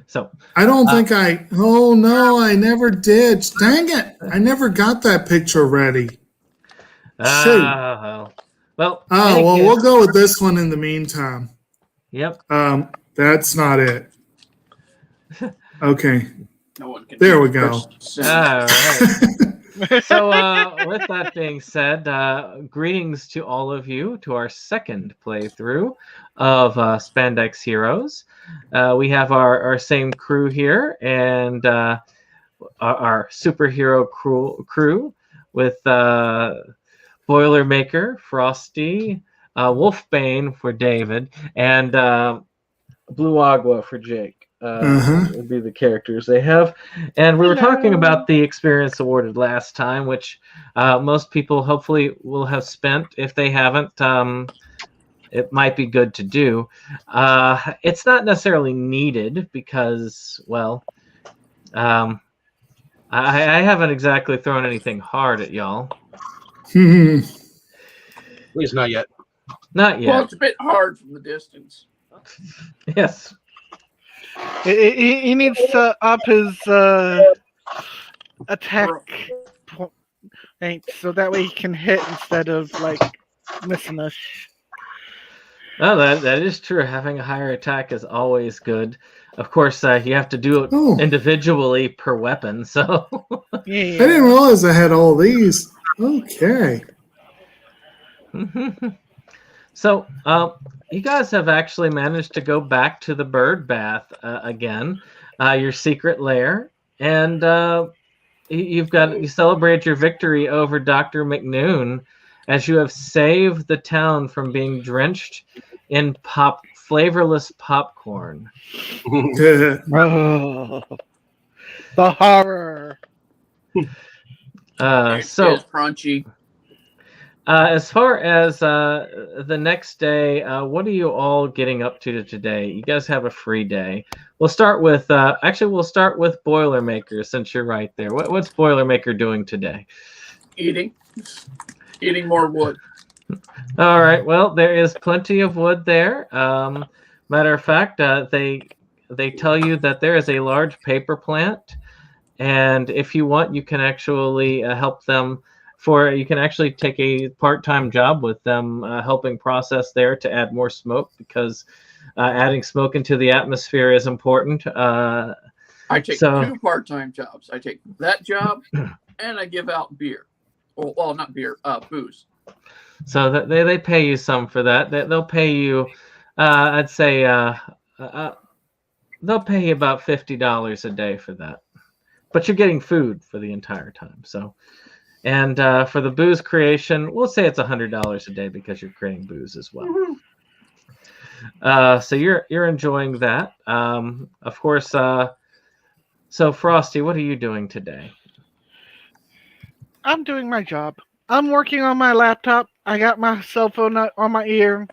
So I don't think I. Oh no, I never did. Dang it! I never got that picture ready. Shoot. Well. Oh well, we'll go with this one in the meantime. Yep. That's not it. Okay. No one can There we go. All right. So, with that being said, greetings to all of you to our second playthrough of Spandex Heroes. We have our same crew here, and our superhero crew with Boilermaker, Frosty, Wolfbane for David, and Blue Agua for Jake. Would be the characters they have. And we were talking about the experience awarded last time, which most people hopefully will have spent. If they haven't, it might be good to do. It's not necessarily needed because, well, I haven't exactly thrown anything hard at y'all. At least not yet. Not yet. Well, it's a bit hard from the distance. Yes. He needs to up his attack point so that way he can hit instead of like missing us. Oh, that is true. Having a higher attack is always good. Of course, you have to do it individually per weapon. So Yeah. I didn't realize I had all these. Okay. So, you guys have actually managed to go back to the bird bath again, your secret lair, and you celebrate your victory over Dr. McNoon as you have saved the town from being drenched in flavorless popcorn. Oh, the horror. So it's crunchy. As far as the next day, what are you all getting up to today? You guys have a free day. We'll start with Boilermaker since you're right there. What's Boilermaker doing today? Eating more wood. All right. Well, there is plenty of wood there. Matter of fact, they tell you that there is a large paper plant, and if you want, you can actually help them. You can actually take a part-time job with them helping process there to add more smoke because adding smoke into the atmosphere is important. I take 2 part-time jobs. I take that job and I give out beer. Well, not beer, booze. So they pay you some for that. They'll pay you, I'd say, they'll pay you about $50 a day for that. But you're getting food for the entire time. So. And for the booze creation, we'll say it's $100 a day because you're creating booze as well. So you're enjoying that. Of course. So Frosty, what are you doing today? I'm doing my job. I'm working on my laptop. I got my cell phone on my ear.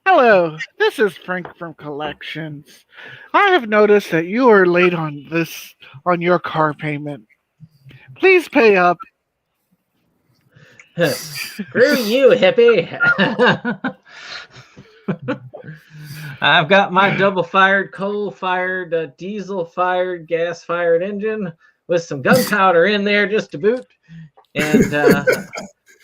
Hello, this is Frank from Collections. I have noticed that you are late on your car payment. Please pay up. Screw you, hippie. I've got my double-fired, coal-fired, diesel-fired, gas-fired engine with some gunpowder in there just to boot. And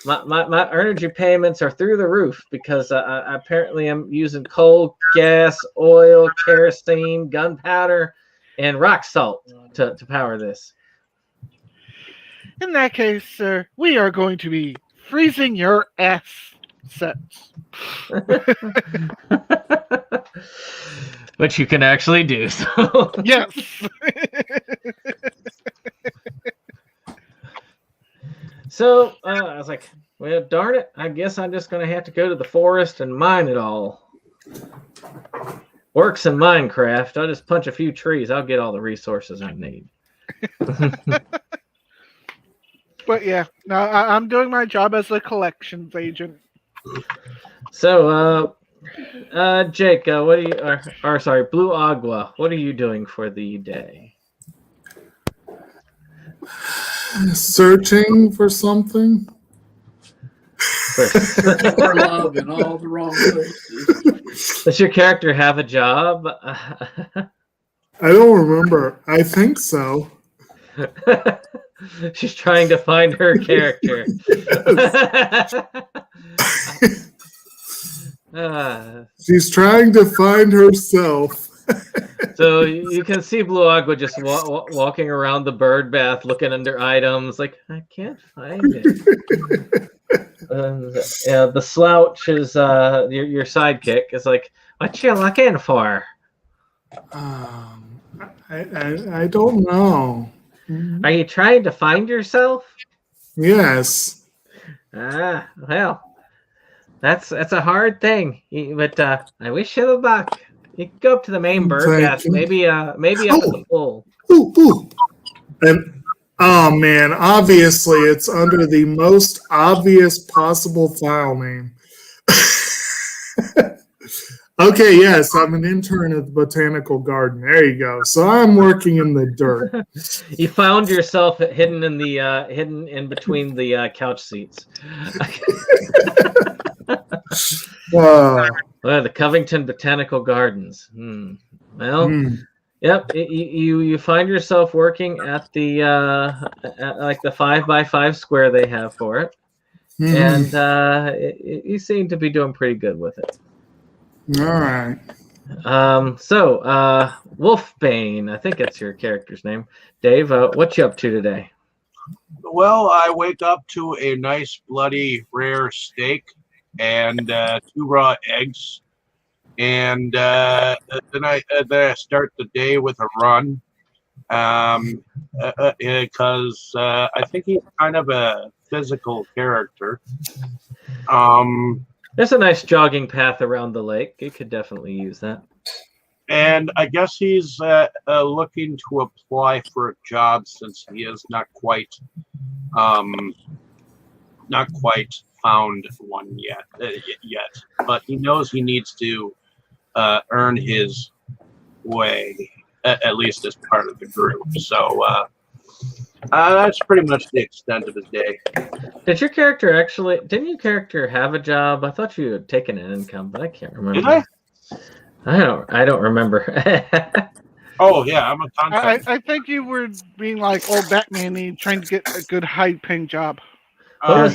my energy payments are through the roof because apparently I'm using coal, gas, oil, kerosene, gunpowder, and rock salt to power this. In that case, sir, we are going to be freezing your assets. Which you can actually do. So. Yes. So I was like, well, darn it. I guess I'm just going to have to go to the forest and mine it all. Works in Minecraft. I'll just punch a few trees. I'll get all the resources I need. But yeah, no, I'm doing my job as a collections agent. So, Jake, what are you? Sorry, Blue Agua. What are you doing for the day? Searching for something. For love in all the wrong places. Does your character have a job? I don't remember. I think so. She's trying to find her character. She's trying to find herself. So you can see Blue Agua just walking around the bird bath, looking under items, like, I can't find it. The slouch is your sidekick is like, what you looking for? I don't know. Are you trying to find yourself? Yes. Well, that's a hard thing, but I wish you the luck. You can go up to the main bird bath, maybe up at the pool. Ooh. And oh man, obviously it's under the most obvious possible file name. Okay, yes, I'm an intern at the botanical garden. There you go. So I'm working in the dirt. You found yourself hidden in between the couch seats. Well, the Covington Botanical Gardens. Well, yep. You find yourself working at the like the 5x5 square they have for it, and you seem to be doing pretty good with it. All right. So Wolfbane, I think that's your character's name. Dave, what you up to today? Well, I wake up to a nice bloody rare steak and 2 raw eggs, and then I start the day with a run, because I think he's kind of a physical character. There's a nice jogging path around the lake. You could definitely use that. And I guess he's looking to apply for a job since he is not quite found one yet. But he knows he needs to earn his way, at least as part of the group. So that's pretty much the extent of his day. Didn't your character have a job? I thought you had taken an income, but I can't remember. Did I? I don't remember. Oh yeah, I'm a contract. I think you were being like old Batman, trying to get a good high-paying job. What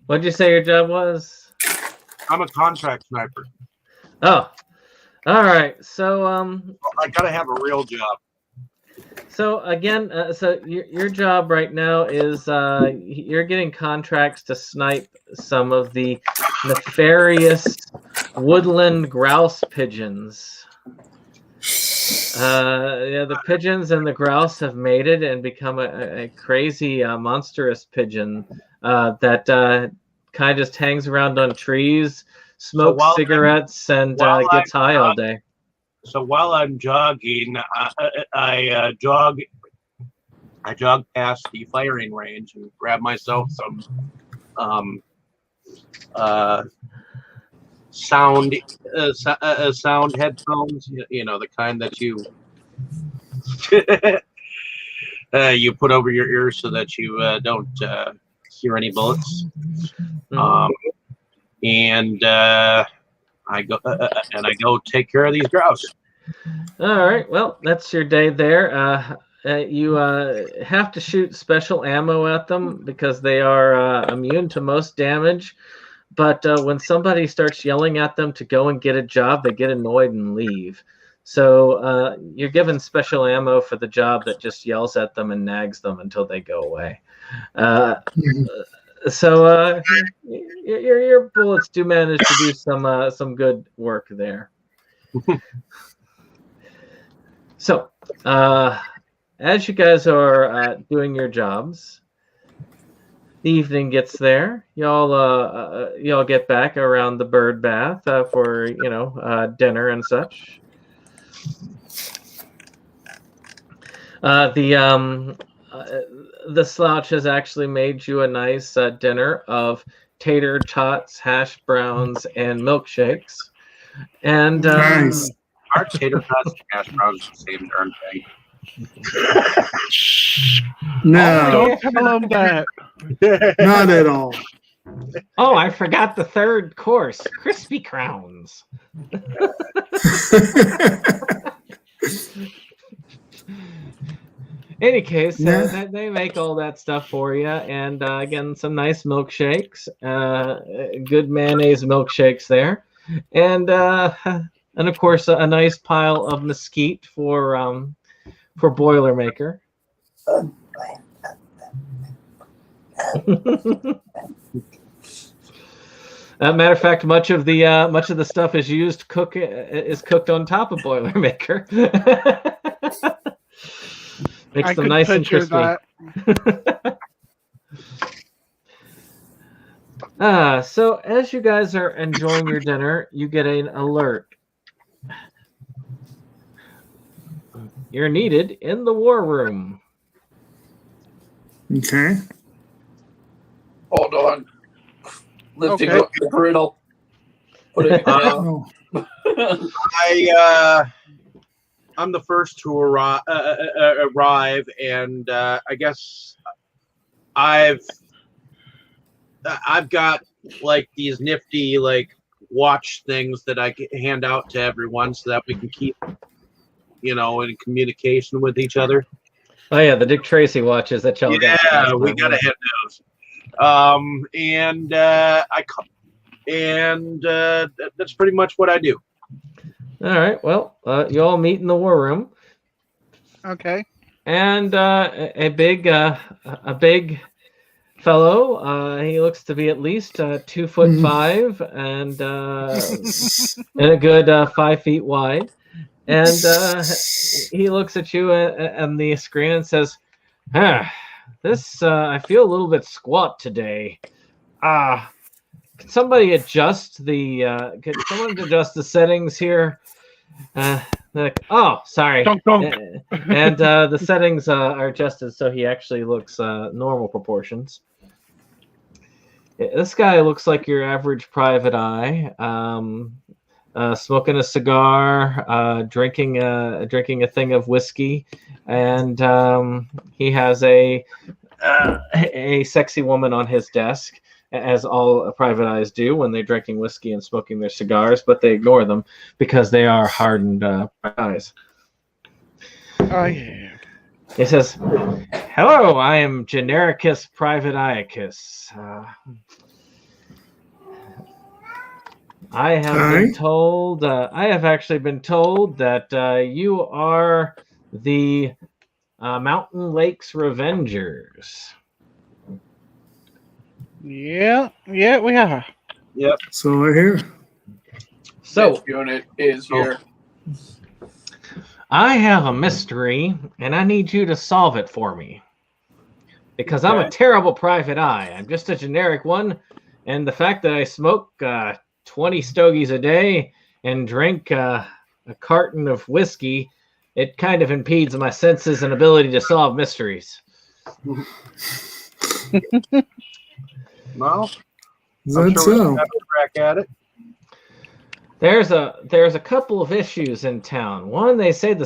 did you say your job was? I'm a contract sniper. Oh, all right. So I gotta have a real job. So again, so your job right now is you're getting contracts to snipe some of the nefarious woodland grouse pigeons. The pigeons and the grouse have mated and become a crazy, monstrous pigeon that kind of just hangs around on trees, smokes cigarettes, and gets high all day. So while I'm jogging, I jog past the firing range and grab myself some sound headphones. You know, the kind that you you put over your ears so that you don't hear any bullets. And I go take care of these grouse. All right. Well, that's your day there. You have to shoot special ammo at them because they are immune to most damage. But when somebody starts yelling at them to go and get a job, they get annoyed and leave. So you're given special ammo for the job that just yells at them and nags them until they go away. So your bullets do manage to do some good work there. So as you guys are doing your jobs, the evening gets there. Y'all get back around the bird bath for dinner and such. The slouch has actually made you a nice dinner of tater tots, hash browns, and milkshakes. And nice. Our tater tots and hash browns the same darn thing. No, don't tell them that. Not at all. Oh, I forgot the third course, crispy crowns. Any case, Yeah. they make all that stuff for you, and again, some nice milkshakes, good mayonnaise milkshakes there, and of course a nice pile of mesquite for Boilermaker. Matter of fact, much of the stuff is cooked on top of Boilermaker. Makes them nice and crispy. So as you guys are enjoying your dinner, you get an alert. You're needed in the war room. Okay. Hold on. Lifting up the griddle. Put it down. I'm the first to arrive, and I guess I've got like these nifty like watch things that I can hand out to everyone so that we can keep, in communication with each other. Oh yeah, the Dick Tracy watches that y'all got. Yeah, we gotta have those. That's pretty much what I do. All right. Well, you all meet in the war room. Okay. And a big fellow. He looks to be at least 2'5" and a good 5 feet wide. And he looks at you on the screen and says, "This I feel a little bit squat today. Can somebody adjust could someone adjust the settings here?" Oh, sorry. Dunk, dunk. And the settings are adjusted so he actually looks normal proportions. This guy looks like your average private eye. Smoking a cigar, drinking a thing of whiskey, and he has a sexy woman on his desk, as all private eyes do when they're drinking whiskey and smoking their cigars, but they ignore them because they are hardened eyes. Oh yeah. He says, "Hello, I am Genericus Private Iacus. I have actually been told that you are the Mountain Lakes Revengers." Yeah, we are. Yep. So I hear. So this unit is here. I have a mystery, and I need you to solve it for me. Because I'm a terrible private eye. I'm just a generic one, and the fact that I smoke 20 stogies a day and drink a carton of whiskey, it kind of impedes my senses and ability to solve mysteries. Well, That's sure we so. can have a crack at it. There's a couple of issues in town. One, they say the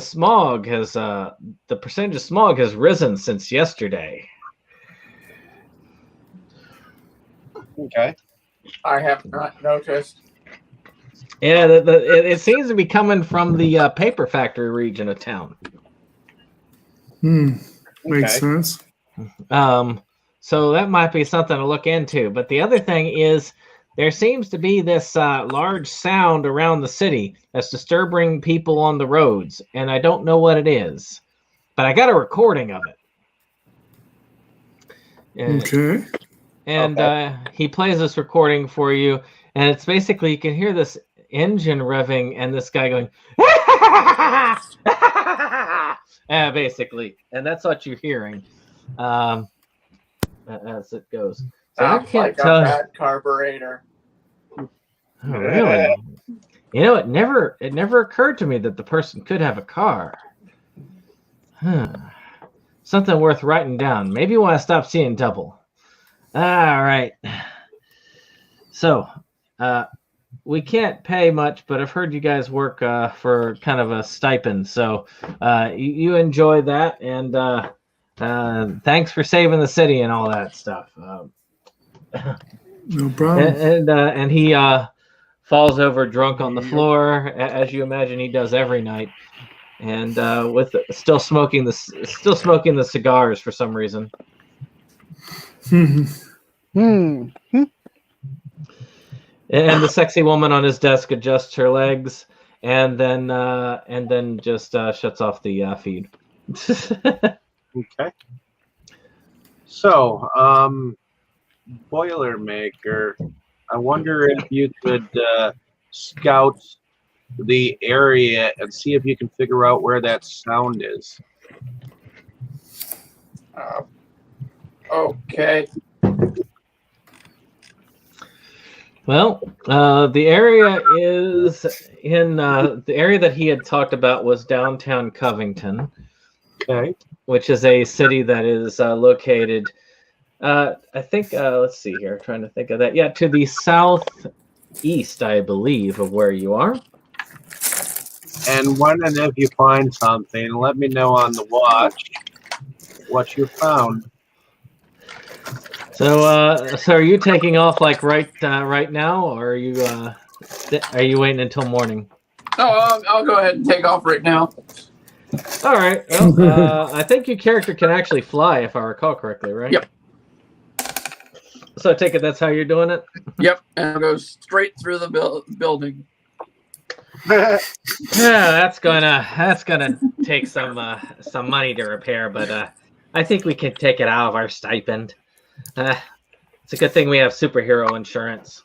percentage of smog has risen since yesterday. Okay. I have not noticed. Yeah, it seems to be coming from the paper factory region of town. Makes sense. So that might be something to look into. But the other thing is, there seems to be this large sound around the city that's disturbing people on the roads, and I don't know what it is. But I got a recording of it. Okay. And he plays this recording for you, and it's basically, you can hear this engine revving and this guy going, basically. And that's what you're hearing as it goes. So I can't like tell. A bad carburetor. Oh, really? It never occurred to me that the person could have a car. Something worth writing down. Maybe when I stop seeing double. All right. So, we can't pay much, but I've heard you guys work for kind of a stipend. So, you enjoy that, and thanks for saving the city and all that stuff. No problem. And he falls over drunk on the floor, as you imagine he does every night. and with still smoking the cigars for some reason. And the sexy woman on his desk adjusts her legs, and then just shuts off the feed. Okay. So, Boilermaker, I wonder if you could scout the area and see if you can figure out where that sound is. Okay. Well, the area is in the area that he had talked about was downtown Covington, Okay. which is a city that is located, I think, let's see here, trying to think of that. Yeah, to the southeast, I believe, of where you are. And when and if you find something, let me know on the watch what you found. So, are you taking off like right now, or are you waiting until morning? Oh, I'll go ahead and take off right now. All right. Well, I think your character can actually fly, if I recall correctly, right? Yep. So I take it that's how you're doing it? Yep, and I'll go straight through the building. Yeah, that's gonna take some money to repair, but I think we can take it out of our stipend. It's a good thing we have superhero insurance.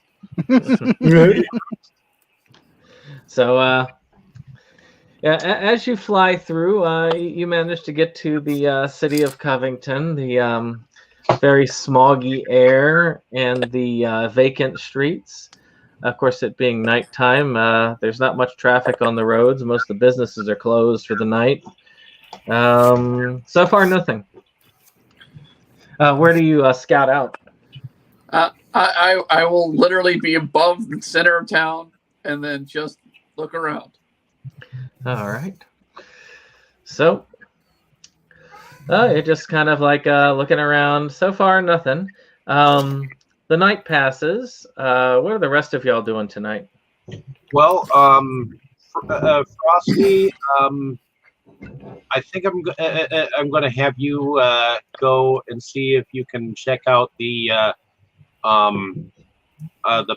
So, yeah, as you fly through, you manage to get to the city of Covington, the very smoggy air and the vacant streets. Of course, it being nighttime, there's not much traffic on the roads. Most of the businesses are closed for the night. So far, nothing. Where do you scout out? I will literally be above the center of town and then just look around. All right. So, you're just kind of like looking around. So far, nothing. The night passes. What are the rest of y'all doing tonight? Well, Frosty, I think I'm going to have you go and see if you can check out the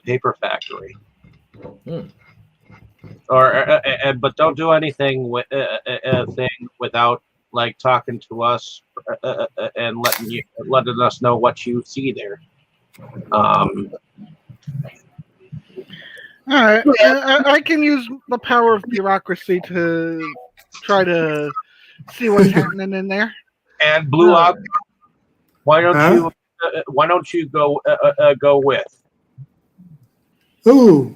paper factory. Or but don't do anything without like talking to us and letting us know what you see there. All right, I can use the power of bureaucracy to try to see what's happening in there. And Blue Aqua, why don't you go with? Ooh,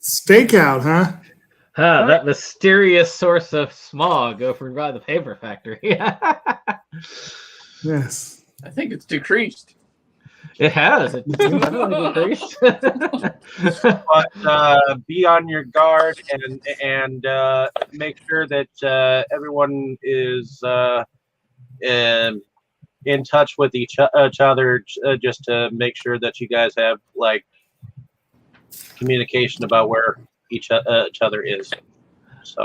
stakeout, huh? That mysterious source of smog over by the paper factory. Yes. I think it's decreased. It has. It's definitely decreased. But be on your guard and make sure that everyone is in touch with each other, just to make sure that you guys have like communication about where each other is.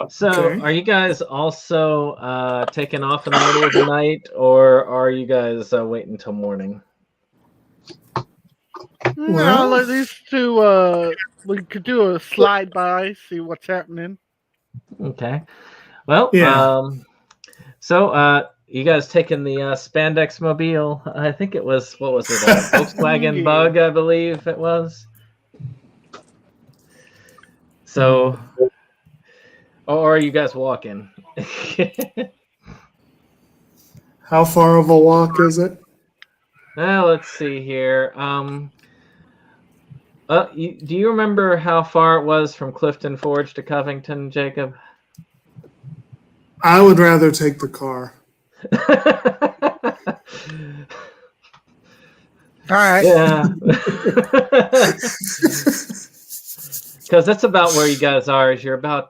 So Are you guys also taking off in the middle of the night, or are you guys waiting until morning? Well, at least we could do a slide by, see what's happening. Okay. Well, yeah. So you guys taking the Spandex mobile? I think it was, what was it? A Volkswagen Bug, I believe it was. So, or are you guys walking? How far of a walk is it? Well, let's see here. Do you remember how far it was from Clifton Forge to Covington, Jacob? I would rather take the car. All right. Yeah. Because that's about where you guys are. Is you're about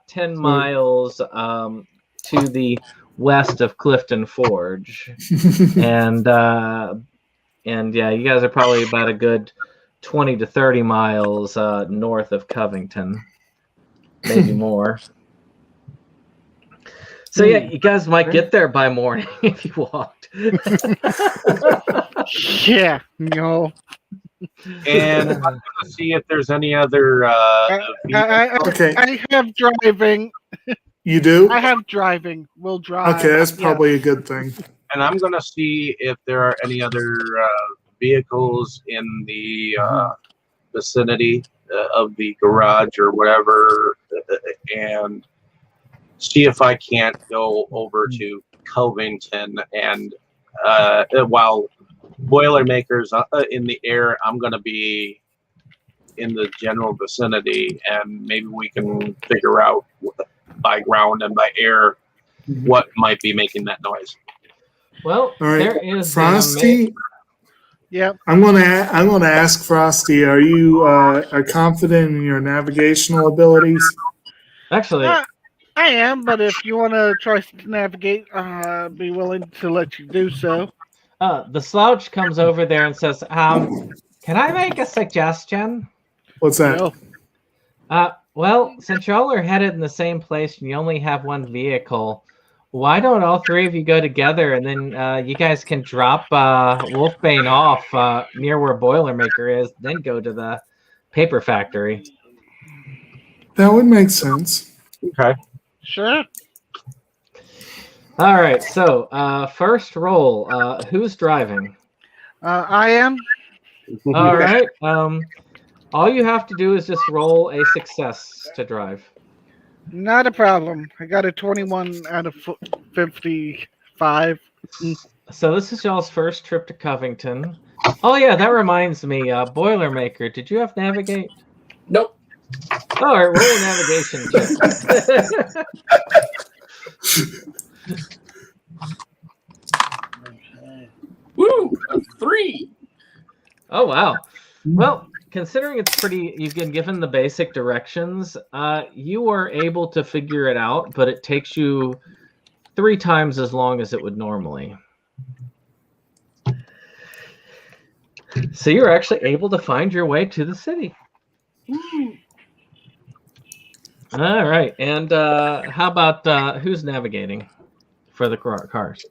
10 miles to the west of Clifton Forge, and yeah, you guys are probably about a good 20 to 30 miles north of Covington, maybe more. So yeah, you guys might get there by morning if you walked. Yeah, no. And I'm going to see if there's any other Okay. I have driving. You do? I have driving. We'll drive. Okay, that's yes. probably a good thing. and I'm going to see if there are any other vehicles in the vicinity of the garage or whatever, and see if I can't go over to Covington and while Boilermaker's in the air, I'm going to be in the general vicinity, and maybe we can figure out by ground and by air what might be making that noise. Well, All right, there is Frosty. Yep. I'm gonna ask Frosty. Are you are confident in your navigational abilities? actually. I am, but if you want to try to navigate, be willing to let you do so. The slouch comes over there and says, can I make a suggestion? What's that? No. Well, since y'all are headed in the same place and you only have one vehicle, why don't all three of you go together and then you guys can drop Wolfbane off near where Boilermaker is, then go to the paper factory. That would make sense. Okay. Sure. All right, so first roll. Who's driving? I am. All right. All you have to do is just roll a success to drive. Not a problem. I got a 21 out of 55. So this is y'all's first trip to Covington. Oh yeah, that reminds me. Boilermaker, did you have navigate? Nope. All right, roll a navigation check. Woo! A 3. Oh wow. Well, considering it's pretty, you've been given the basic directions. You are able to figure it out, but it takes you 3 times as long as it would normally. So you're actually able to find your way to the city. All right, and how about who's navigating for the cars?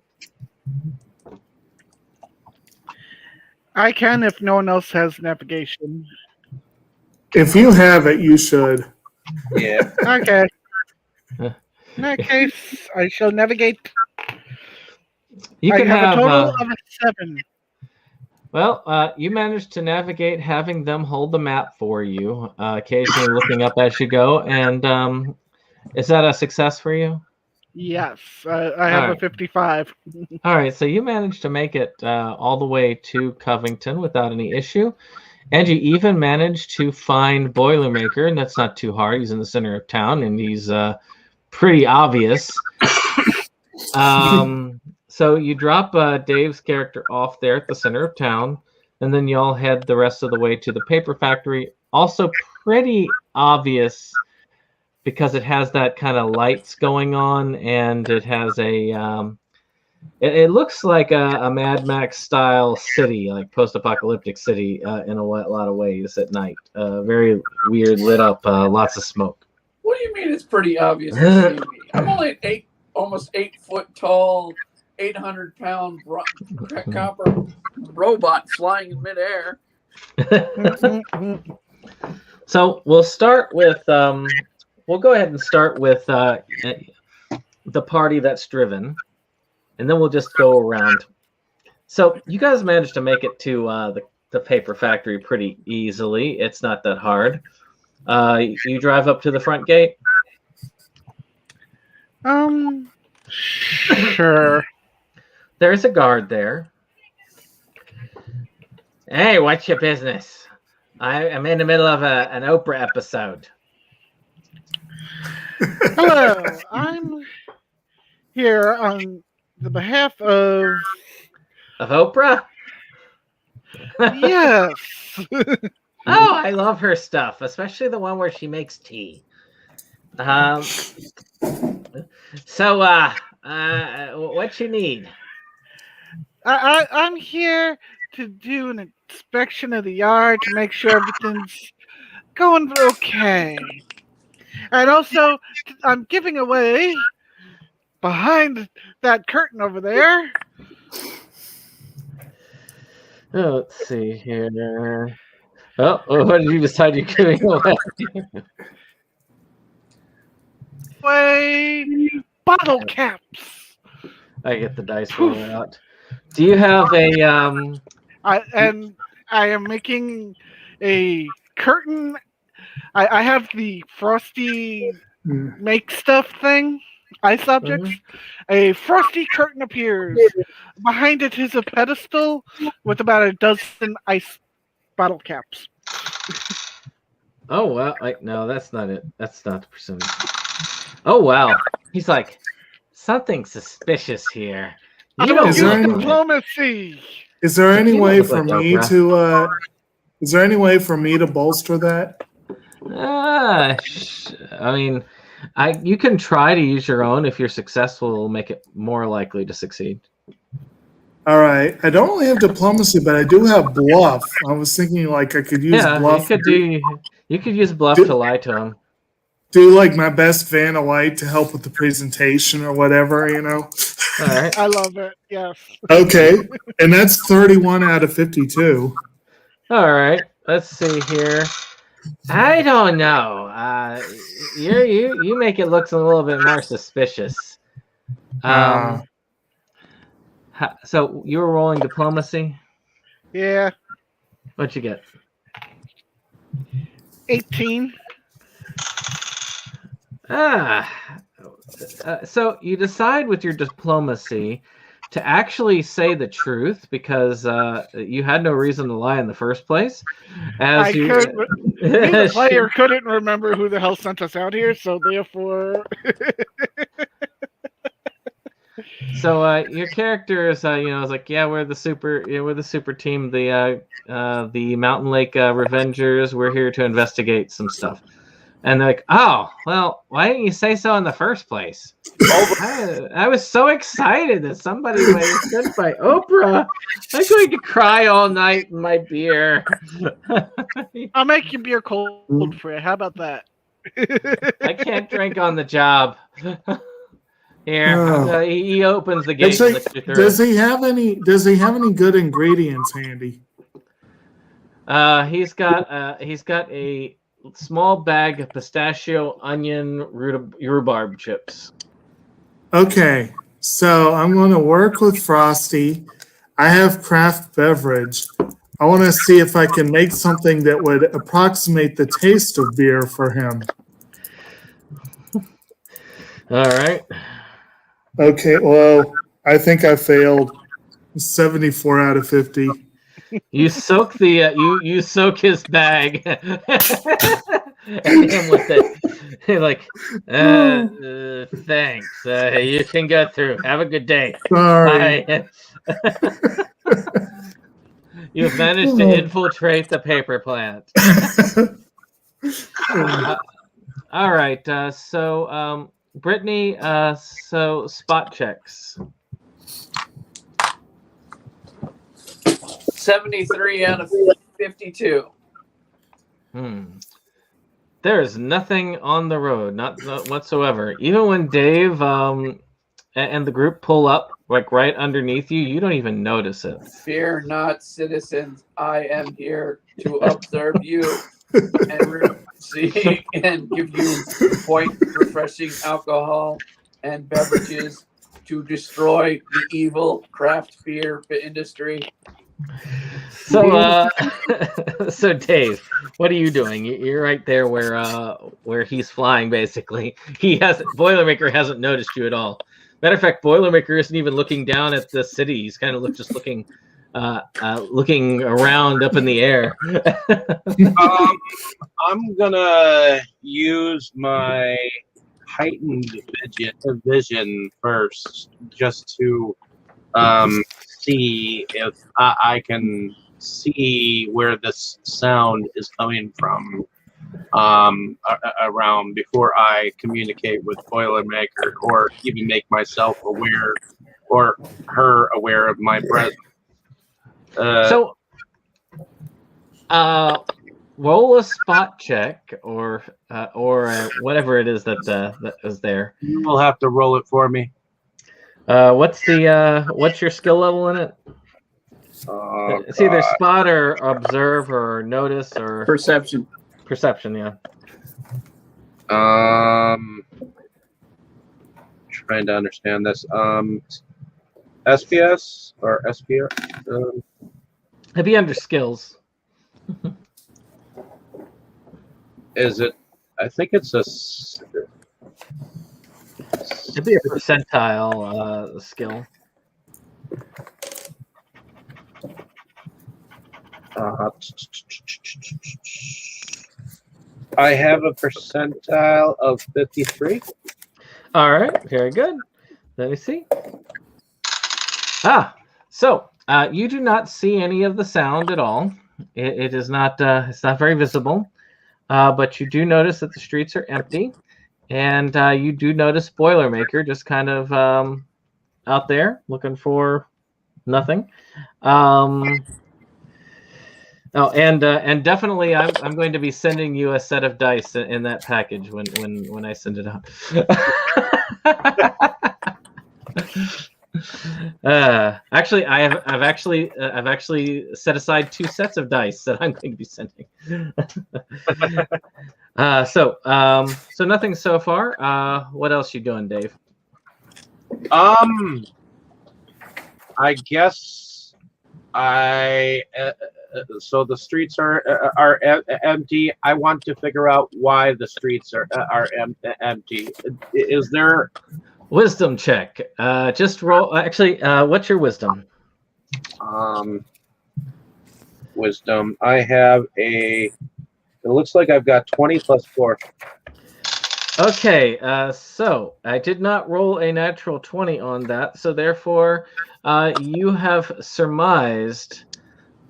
I can if no one else has navigation. If you have it, you should. Yeah. Okay. In that case, I shall navigate. You can I have a total have of 7. well, you managed to navigate having them hold the map for you, occasionally looking up as you go. And is that a success for you? Yes, I have a 55. All right, so you managed to make it all the way to Covington without any issue. And you even managed to find Boilermaker, and that's not too hard. He's in the center of town, and he's pretty obvious. So you drop Dave's character off there at the center of town, and then y'all head the rest of the way to the paper factory. Also pretty obvious because it has that kind of lights going on, and it has a it looks like a Mad Max style city, like post-apocalyptic city in a lot of ways at night. Very weird, lit up, lots of smoke. What do you mean it's pretty obvious? I'm only an almost 8 foot tall, 800-pound copper robot flying in midair. So we'll start with we'll go ahead and start with the party that's driven, and then we'll just go around. So you guys managed to make it to the paper factory pretty easily. It's not that hard. You drive up to the front gate? Sure. There's a guard there. Hey, what's your business? I'm in the middle of an Oprah episode. Hello, I'm here on the behalf of Oprah? Yes. Oh, I love her stuff, especially the one where she makes tea. So, what you need? I'm here to do an inspection of the yard to make sure everything's going okay. And also, I'm giving away behind that curtain over there. Oh, let's see here. Oh, what did you decide you're giving away? Bottle caps. I get the dice roll out. Do you have a I am making a curtain. I have the Frosty make stuff thing. Ice objects. A frosty curtain appears. Behind it is a pedestal with about a dozen ice bottle caps. Oh wow! No, that's not it. That's not the percentage. Oh wow! He's like, something suspicious here. I You will don't Is there use any- diplomacy. Is there any You don't way look for like me Oprah. to? Is there any way for me to bolster that? I mean, you can try to use your own. If you're successful, it'll make it more likely to succeed. All right. I don't really have diplomacy, but I do have bluff. I was thinking like I could use Yeah, bluff. you could use bluff Do- to lie to him. Do like my best Vanna White to help with the presentation or whatever, you know. All right. I love it. Yes. Okay, and that's 31 out of 52. All right. Let's see here. I don't know. You make it look a little bit more suspicious. So you were rolling diplomacy. Yeah. What'd you get? 18. So you decide with your diplomacy to actually say the truth because you had no reason to lie in the first place. The player couldn't remember who the hell sent us out here, so therefore. So your character is, is like, yeah, we're the super team, the Mountain Lake Revengers. We're here to investigate some stuff. And they're like, oh, well, why didn't you say so in the first place? I was so excited that somebody was sent by Oprah. I'm going to cry all night in my beer. I'll make your beer cold for you. How about that? I can't drink on the job. Here, he opens the gate. Does he have any good ingredients handy? He's got a small bag of pistachio, onion, rhubarb chips. Okay, so I'm going to work with Frosty. I have craft beverage. I want to see if I can make something that would approximate the taste of beer for him. All right. Okay, well, I think I failed. 74 out of 50. You soak you soak his bag and him with it. You're like, thanks. You can go through. Have a good day. Sorry. Bye. You've managed to infiltrate the paper plant. All right. So, Brittany. So spot checks. 73 out of 52. There's nothing on the road, not whatsoever. Even when Dave and the group pull up, like right underneath you, you don't even notice it. Fear not, citizens. I am here to observe you and see and give you quite refreshing alcohol and beverages to destroy the evil craft beer industry. So, so Dave, what are you doing? You're right there where he's flying. Basically, Boilermaker hasn't noticed you at all. Matter of fact, Boilermaker isn't even looking down at the city. He's kind of just looking around up in the air. I'm gonna use my heightened vision first, just to see if I can see where this sound is coming from around before I communicate with Boilermaker or even make myself aware or her aware of my presence. Roll a spot check or whatever it is that is there. You will have to roll it for me. What's your skill level in it? Oh, It's either spot or observe or notice or Perception. perception. Yeah. Trying to understand this. SPS or SPS? It'd be under skills. Is it? I think it's a. It'd be a percentile skill. I have a percentile of 53. All right, very good. Let me see. So you do not see any of the sound at all. It is not. It's not very visible. But you do notice that the streets are empty, and you do notice Boilermaker just kind of out there looking for nothing. And definitely, I'm going to be sending you a set of dice in that package when I send it out. Actually, I've actually set aside 2 sets of dice that I'm going to be sending. So nothing so far. What else you doing, Dave? I guess so the streets are empty. I want to figure out why the streets are empty. Is there Wisdom check? Just roll. Actually, what's your wisdom? Wisdom? I have a. It looks like I've got 20 plus 4. Okay, so I did not roll a natural 20 on that, so therefore you have surmised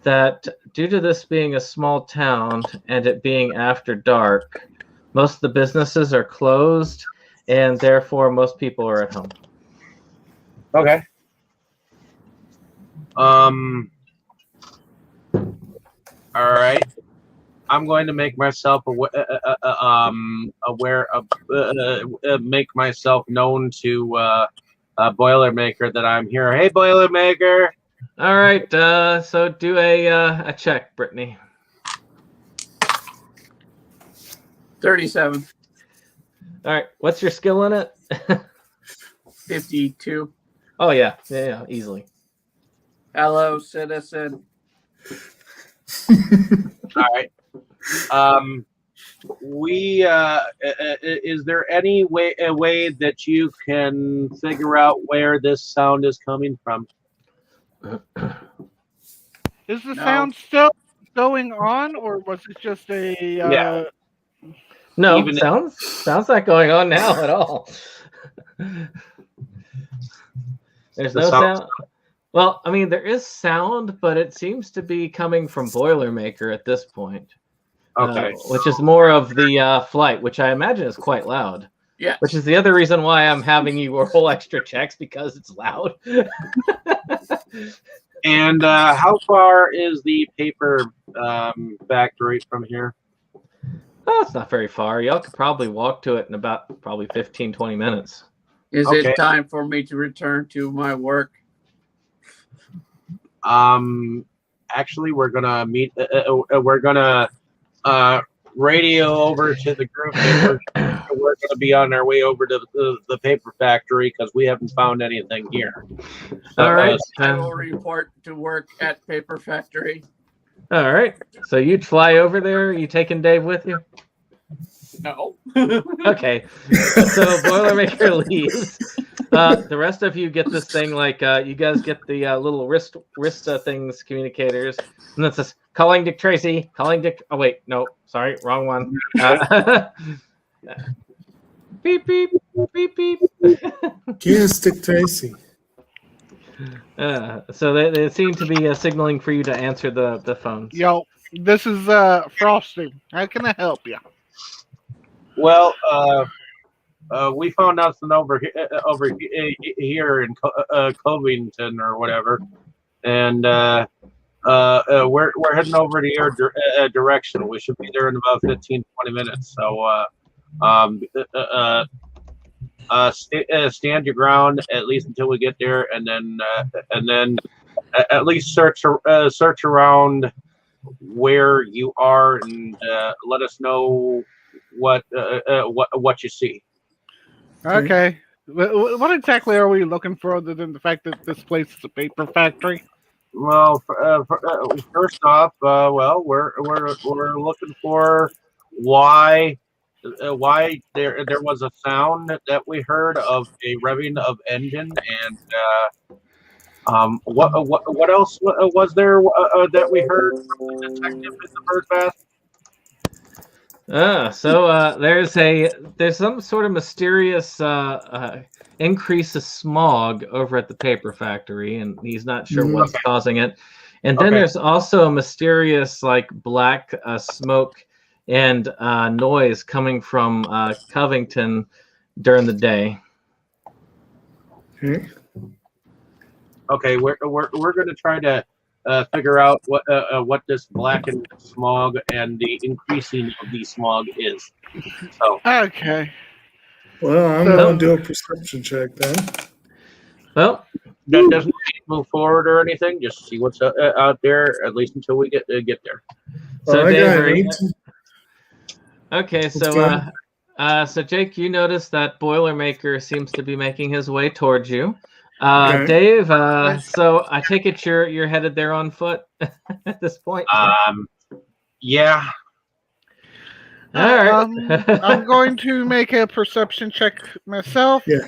that due to this being a small town and it being after dark, most of the businesses are closed, and therefore most people are at home. Okay. All right. I'm going to make myself aware of, make myself known to Boilermaker that I'm here. Hey, Boilermaker. All right. So do a check, Brittany. 37. All right. What's your skill in it? 52. Oh yeah, easily. Hello, citizen. All right. Is there any way that you can figure out where this sound is coming from? Is the sound still going on, or was it just a? Yeah. No, Even sounds not going on now at all. There's no sound. Well, I mean, there is sound, but it seems to be coming from Boilermaker at this point. Okay. Which is more of the flight, which I imagine is quite loud. Yeah. Which is the other reason why I'm having you roll extra checks, because it's loud. And how far is the paper factory from here? Oh, it's not very far. Y'all could probably walk to it in about probably 15, 20 minutes. Is it time for me to return to my work? Actually, we're gonna meet. We're gonna radio over to the group. We're gonna be on our way over to the paper factory because we haven't found anything here. All right. I will report to work at paper factory. All right. So you'd fly over there. You taking Dave with you? No. Okay. So Boilermaker leaves. The rest of you get this thing, like you guys get the little wrist things, communicators, and it says calling Dick Tracy, calling Dick. Oh wait, no, sorry, wrong one. Beep beep beep beep. Yes, Dick Tracy. So they seem to be signaling for you to answer the phones. Yo, this is Frosty. How can I help you? Well, we found nothing over here in Covington or whatever, and we're heading over to your direction. We should be there in about 15-20 minutes. So stand your ground at least until we get there, and then at least search around where you are, and let us know what you see. Okay. What exactly are we looking for other than the fact that this place is a paper factory? Well, first off, well, we're looking for why there was a sound that we heard of a revving of engine, and what else was there that we heard from the detective in the bird bath? There's some sort of mysterious increase of smog over at the paper factory, and he's not sure what's causing it. And then there's also a mysterious like black smoke and noise coming from Covington during the day. Okay, we're going to try to figure out what this blackened smog and the increasing of the smog is. So Okay. Well, I'm going to do a perception check then. Well, that doesn't move forward or anything. Just see what's out there, at least until we get there. So, Dave, so Jake, you notice that Boilermaker seems to be making his way towards you. Dave, so I take it you're headed there on foot at this point. Yeah. All right. I'm going to make a perception check myself. Yeah.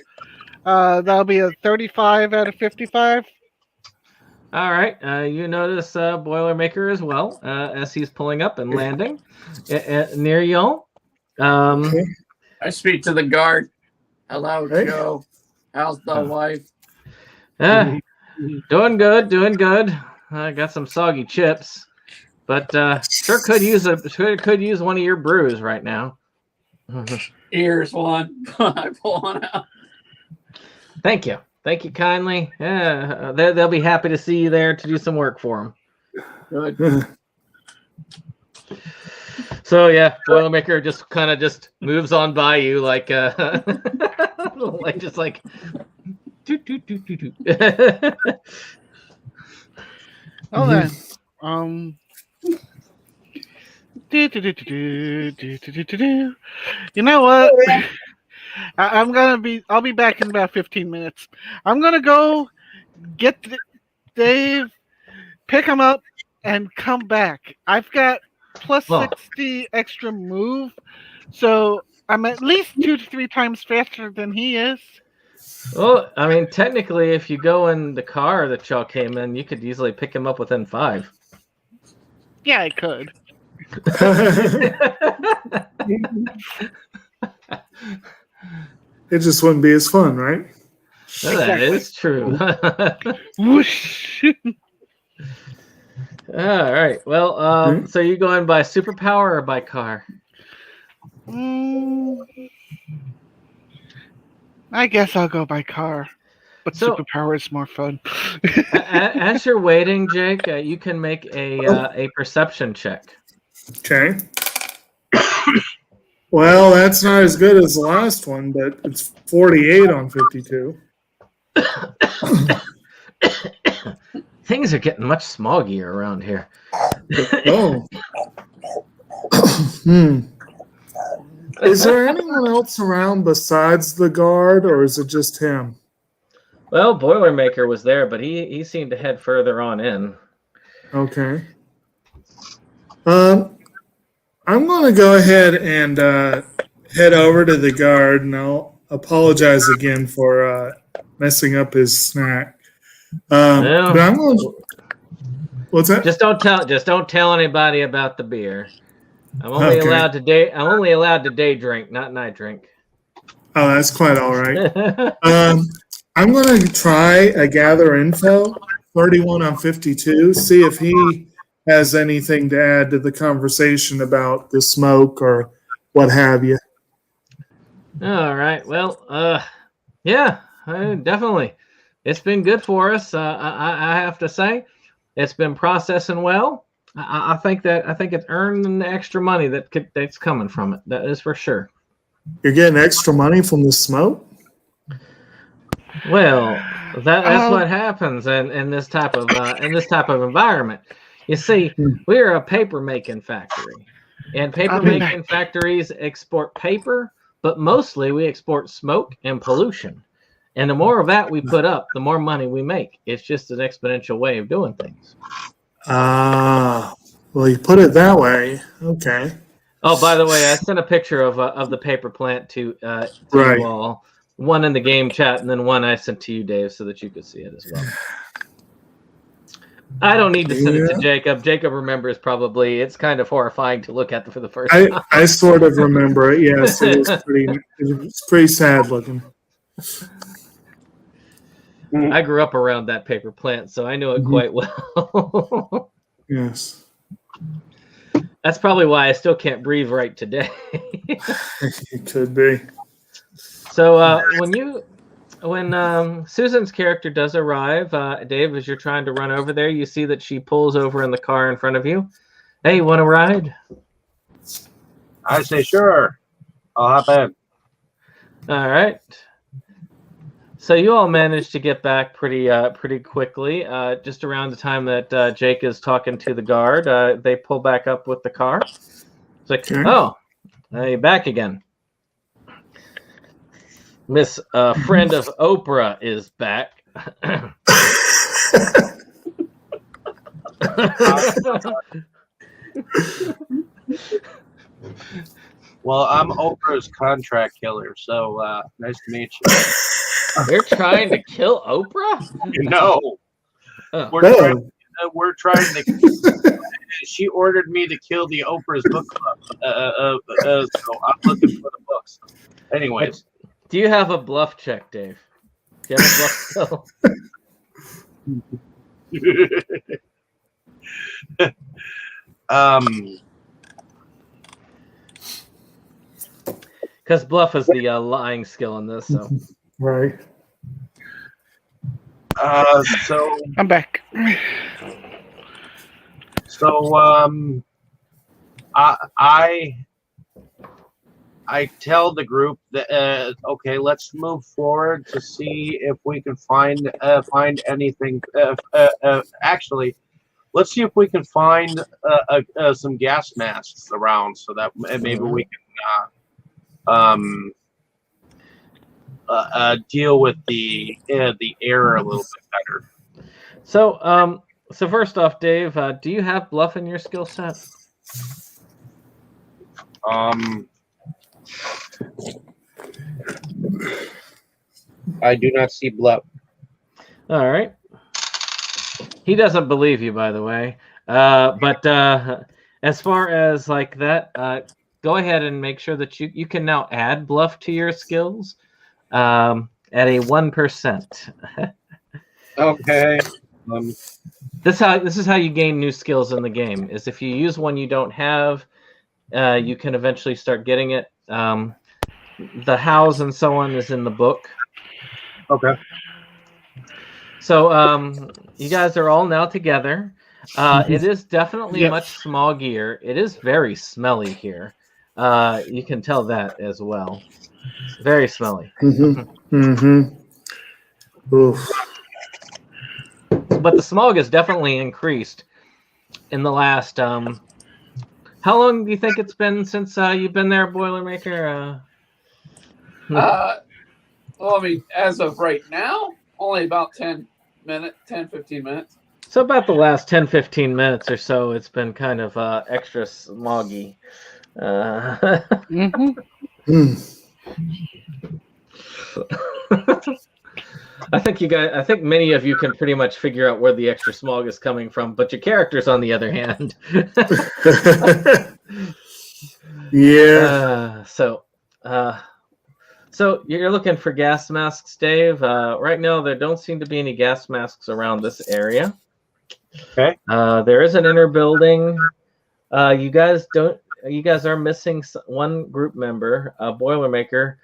That'll be a 35 out of 55. All right. You notice Boilermaker as well as he's pulling up and landing near y'all. I speak to the guard. Hello, Joe. How's the wife? Doing good. I got some soggy chips, but sure could use one of your brews right now. Here's one. I pull one out. Thank you kindly. Yeah, they'll be happy to see you there to do some work for them. Good. So yeah, Boilermaker just kind of just moves on by you like like just like toot, toot, toot, toot, toot. Well then, you know what? I'll be back in about 15 minutes. I'm gonna go get Dave, pick him up, and come back. I've got plus 60 extra move, so I'm at least 2 to 3 times faster than he is. Well, I mean, technically, if you go in the car that y'all came in, you could easily pick him up within 5. Yeah, I could. It just wouldn't be as fun, right? Well, that is true. Whoosh. All right. Well, so you going by superpower or by car? I guess I'll go by car, but superpower is more fun. As you're waiting, Jake, you can make a perception check. Okay. Well, that's not as good as the last one, but it's 48 on 52. Things are getting much smoggier around here. Oh. Is there anyone else around besides the guard, or is it just him? Well, Boilermaker was there, but he seemed to head further on in. Okay. I'm going to go ahead and head over to the guard, and I'll apologize again for messing up his snack. But I'm going to... What's that? Just don't tell anybody about the beer. I'm only allowed to day drink, not night drink. Oh, that's quite all right. I'm going to try a gather info, 31 on 52, see if he has anything to add to the conversation about the smoke or what have you. All right. Well, yeah, definitely. It's been good for us. I have to say, it's been processing well. I think it's earning the extra money that's coming from it. That is for sure. You're getting extra money from the smoke? Well, that's Oh, what happens in this type of environment. You see, we're a paper making factory, and I'll paper be back. making factories export paper, but mostly we export smoke and pollution. And the more of that we put up, the more money we make. It's just an exponential way of doing things. Ah, well, you put it that way. Okay. Oh, by the way, I sent a picture of the paper plant to Right. you all. One in the game chat, and then one I sent to you, Dave, so that you could see it as well. I don't need to send it to Yeah. Jacob. Jacob remembers probably. It's kind of horrifying to look at for the first time. I sort of remember it. Yes, it was pretty sad looking. I grew up around that paper plant, so I know it quite well. Yes. That's probably why I still can't breathe right today. It could be. So when Susan's character does arrive, Dave, as you're trying to run over there, you see that she pulls over in the car in front of you. Hey, you want to ride? I say sure. I'll hop in. All right. So you all managed to get back pretty quickly. Just around the time that Jake is talking to the guard, they pull back up with the car. It's like, Okay. oh, you're back again. Miss friend of Oprah is back. Well, I'm Oprah's contract killer, so nice to meet you. They're trying to kill Oprah? No, Oh. we're trying to. She ordered me to kill the Oprah's book club, so I'm looking for the books. Anyways, Do you have a bluff check, Dave? Do you have a bluff skill? Because bluff is the lying skill in this. So Right. so I'm back. I tell the group that okay, let's move forward to see if we can find anything. Actually, let's see if we can find some gas masks around, so that maybe we can deal with the air a little bit better. So first off, Dave, do you have bluff in your skill set? I do not see bluff. All right. He doesn't believe you, by the way. But as far as like that, go ahead and make sure that you can now add bluff to your skills at a 1%. Okay. This is how you gain new skills in the game. Is if you use one you don't have, you can eventually start getting it. The hows and so on is in the book. Okay. So you guys are all now together. It is definitely Yep. much smoggier. It is very smelly here. You can tell that as well. It's very smelly. Oof. But the smog has definitely increased in the last. How long do you think it's been since you've been there, Boilermaker? Well, I mean, as of right now, only about 15 minutes. So about the last 10, 15 minutes or so, it's been kind of extra smoggy. I think many of you can pretty much figure out where the extra smog is coming from, but your characters, on the other hand. Yeah. So you're looking for gas masks, Dave. Right now, there don't seem to be any gas masks around this area. Okay. There is an inner building. You guys are missing one group member. Boilermaker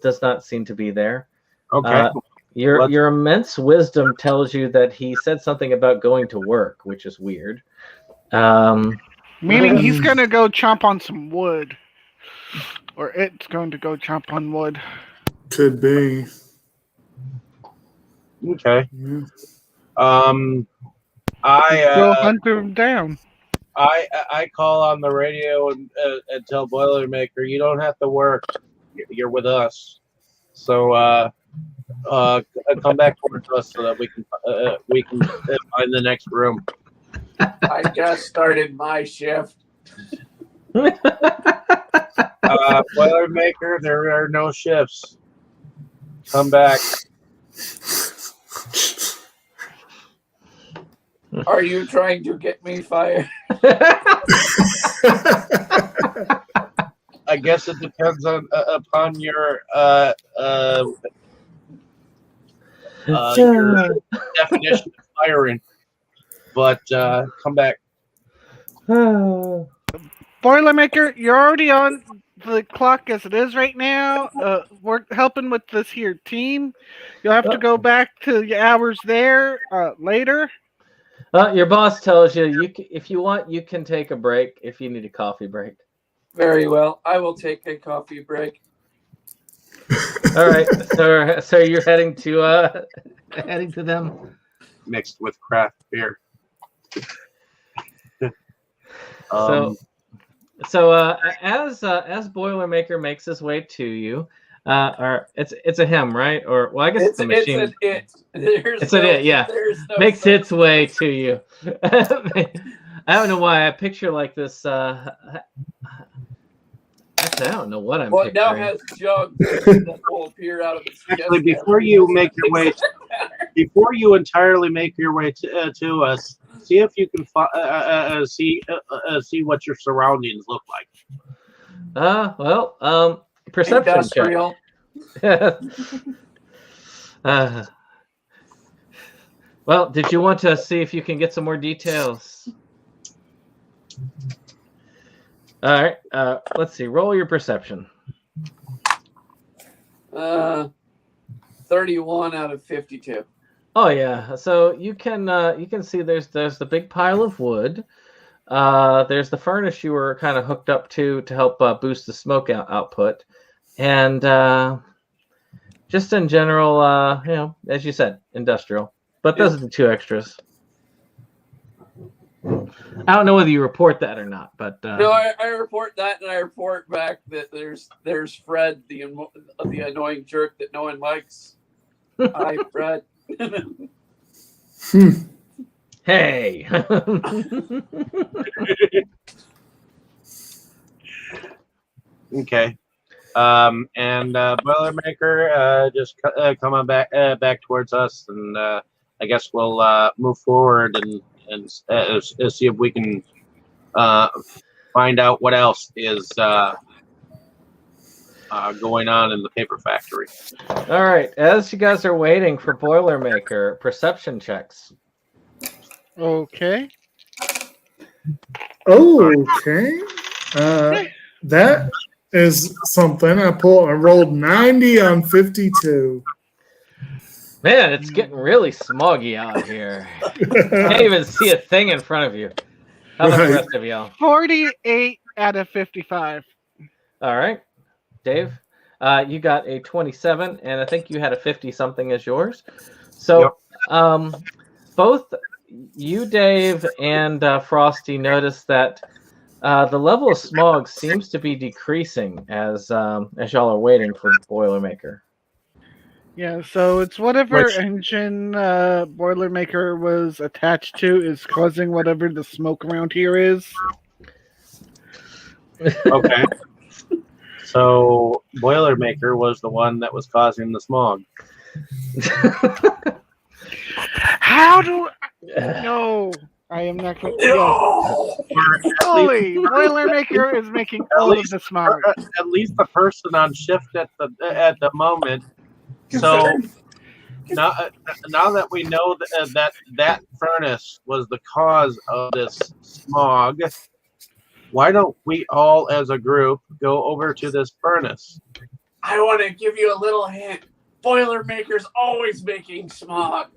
does not seem to be there. Okay. Your immense wisdom tells you that he said something about going to work, which is weird. Meaning he's going to go chomp on some wood. Or it's going to go chomp on wood. Could be. Okay. Yeah. Go I hunt him down. I call on the radio and tell Boilermaker, you don't have to work. You're with us. So come back towards us so that we can find the next room. I just started my shift. Boilermaker, there are no shifts. Come back. Are you trying to get me fired? I guess it depends on upon your definition of firing. But come back. Boilermaker, you're already on the clock as it is right now. We're helping with this here team. You'll have to go back to your hours there later. Your boss tells you if you want, you can take a break if you need a coffee break. Very well. I will take a coffee break. All right. So you're heading to them. Mixed with craft beer. So as Boilermaker makes his way to you, or it's a him, right? Or well, I guess it's a machine. It's Yeah. Makes its way to you. I don't know why I picture like this. Actually, I don't know what I'm picturing. Now has jugs that will appear out of its chest. Actually, before you entirely make your way to us, see if you can see what your surroundings look like. Perception Industrial. check. Well, did you want to see if you can get some more details? All right. Let's see. Roll your perception. 31 out of 52. Oh yeah. So you can see there's the big pile of wood. There's the furnace you were kind of hooked up to help boost the smoke output, and just in general, as you said, industrial. But those are the two extras. I don't know whether you report that or not, but no, I report that, and I report back that there's Fred, the annoying jerk that no one likes. Hi, Fred. Hey. Okay. And Boilermaker, just come on back towards us, and I guess we'll move forward and see if we can find out what else is going on in the paper factory. All right. As you guys are waiting for Boilermaker, perception checks. Okay. Okay. That is something. I rolled 90 on 52. Man, it's getting really smoggy out here. Can't even see a thing in front of you. How about the rest of y'all? 48 out of 55. All right. Dave, you got a 27, and I think you had a 50-something as yours. So both you, Dave, and Frosty noticed that the level of smog seems to be decreasing as y'all are waiting for the Boilermaker. Yeah, so it's whatever engine Boilermaker was attached to is causing whatever the smoke around here is. Okay. So Boilermaker was the one that was causing the smog. How do No, I am not going to. Holy, Boilermaker is making all of the smog. At least the person on shift at the moment. So now that we know that furnace was the cause of this smog, why don't we all as a group go over to this furnace? I want to give you a little hint. Boilermaker's always making smog.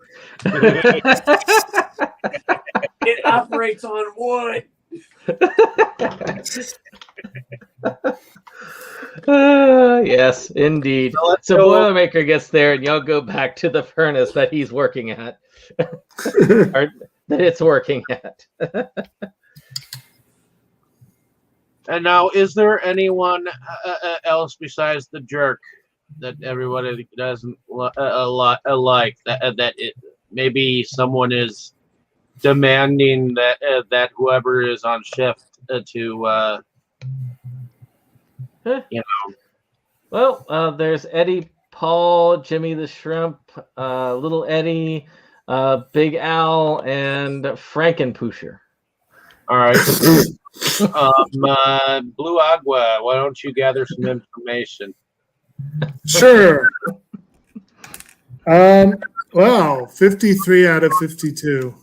It operates on wood. Yes, indeed. let's So go- Boilermaker gets there, and y'all go back to the furnace that he's working at, or that it's working at. And now, is there anyone else besides the jerk that everybody doesn't like? That it, maybe someone is demanding that whoever is on shift to you know. Well, there's Eddie, Paul, Jimmy the Shrimp, Little Eddie, Big Al, and Frankenpoosher. All right. Blue Agua, why don't you gather some information? Sure. Wow, 53 out of 52.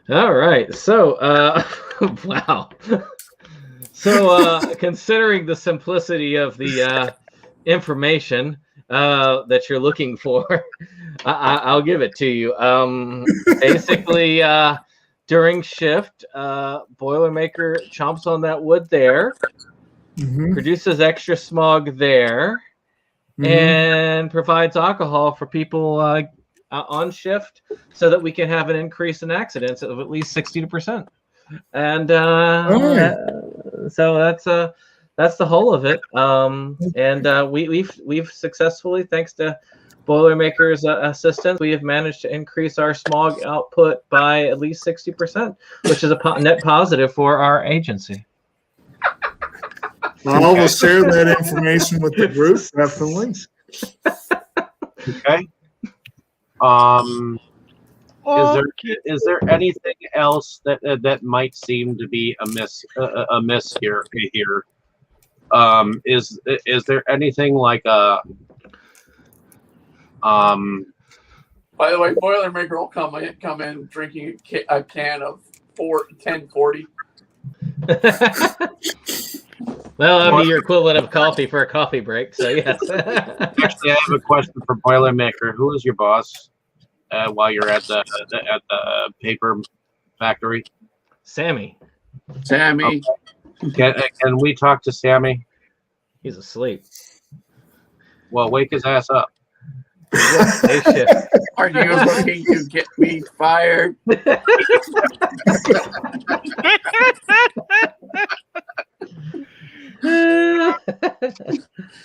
All right. So, wow. So, considering the simplicity of the information that you're looking for, I'll give it to you. Basically, during shift, Boilermaker chomps on that wood there, produces extra smog there, and provides alcohol for people on shift so that we can have an increase in accidents of at least 60%. And so that's the whole of it. And we've successfully, thanks to Boilermaker's assistance, we have managed to increase our smog output by at least 60%, which is a net positive for our agency. Well, we'll share that information with the group, definitely. Okay. Is there anything else that might seem to be amiss here? Is there anything like a By the way, Boilermaker will come in drinking a can of 1040. Well, that'd be your equivalent of coffee for a coffee break. So yes. Actually, I have a question for Boilermaker. Who is your boss while you're at the paper factory? Sammy. Okay. Can we talk to Sammy? He's asleep. Well, wake his ass up. Day shift. Are you looking to get me fired?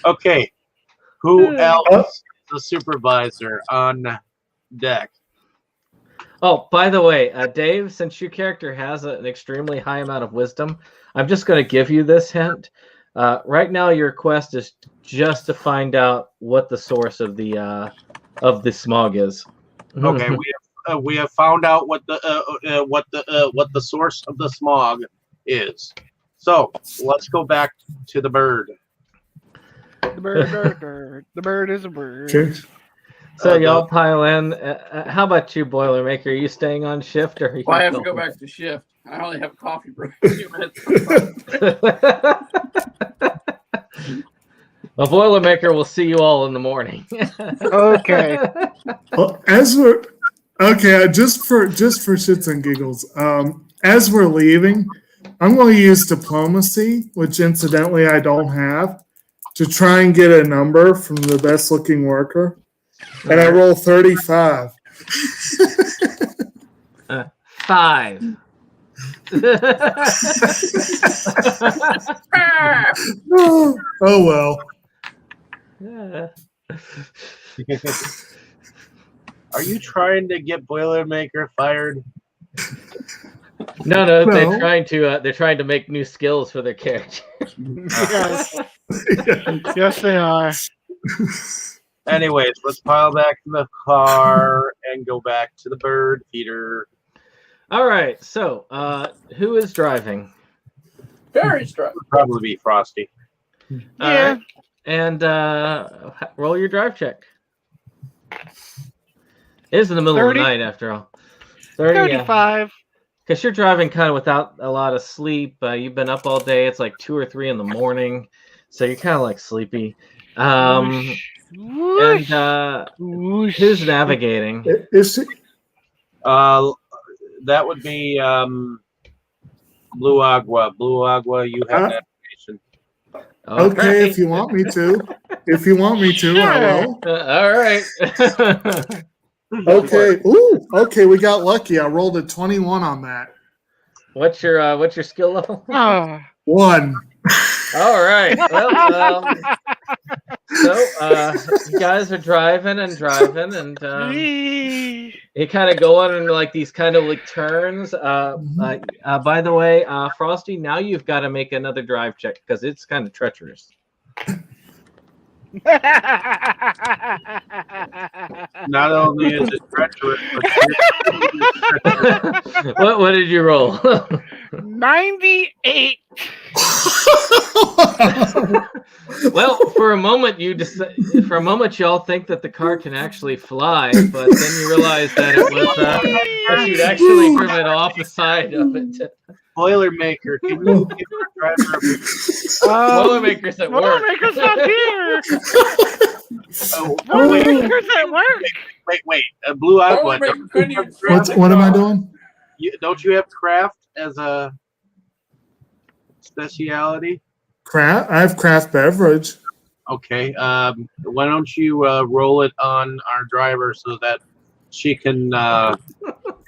Okay. Who else is the supervisor on deck? Oh, by the way, Dave, since your character has an extremely high amount of wisdom, I'm just going to give you this hint. Right now, your quest is just to find out what the source of the smog is. Okay, we have found out what the source of the smog is. So let's go back to the bird. The bird is a bird. Okay. So y'all pile in. How about you, Boilermaker? Are you staying on shift, or are you Well, I have to go back to shift. I only have a coffee break. Well, Boilermaker will see you all in the morning. Okay. Well, just for shits and giggles, as we're leaving, I'm going to use diplomacy, which incidentally I don't have, to try and get a number from the best looking worker. And I roll 35. 5. Oh well. Yeah. Are you trying to get Boilermaker fired? No, they're trying to make new skills for their character. Yes. Yes, they are. Anyways, let's pile back in the car and go back to the bird feeder. All right. So, who is driving? Very strong. Probably be Frosty. All right. And roll your drive check. It is in the middle 30? of the night, after all. 35. Because you're driving kind of without a lot of sleep. You've been up all day. It's like 2 or 3 in the morning, so you're kind of like sleepy. And who's navigating? Is it? That would be Blue Agua. Blue Agua, you have navigation. Okay, if you want me to. If you want me to, I will. All right. Okay. Ooh. Okay, we got lucky. I rolled a 21 on that. What's your skill level? Oh. 1. All right. Well, so you guys are driving, and you kind of go on in like these kind of like turns. By the way, Frosty, now you've got to make another drive check because it's kind of treacherous. Not only is it treacherous, but What did you roll? 98. Well, for a moment y'all think that the car can actually fly, but then you realize that it was that you'd actually driven off the side of it. Boilermaker, can you give our driver a Boilermaker's at work. Boilermaker's not here. oh, wait, Boilermaker's at work. wait. Blue Aqua. Boilermaker couldn't even What am I doing? Don't you have craft as a speciality? Craft. I have craft beverage. Okay. Why don't you roll it on our driver so that she can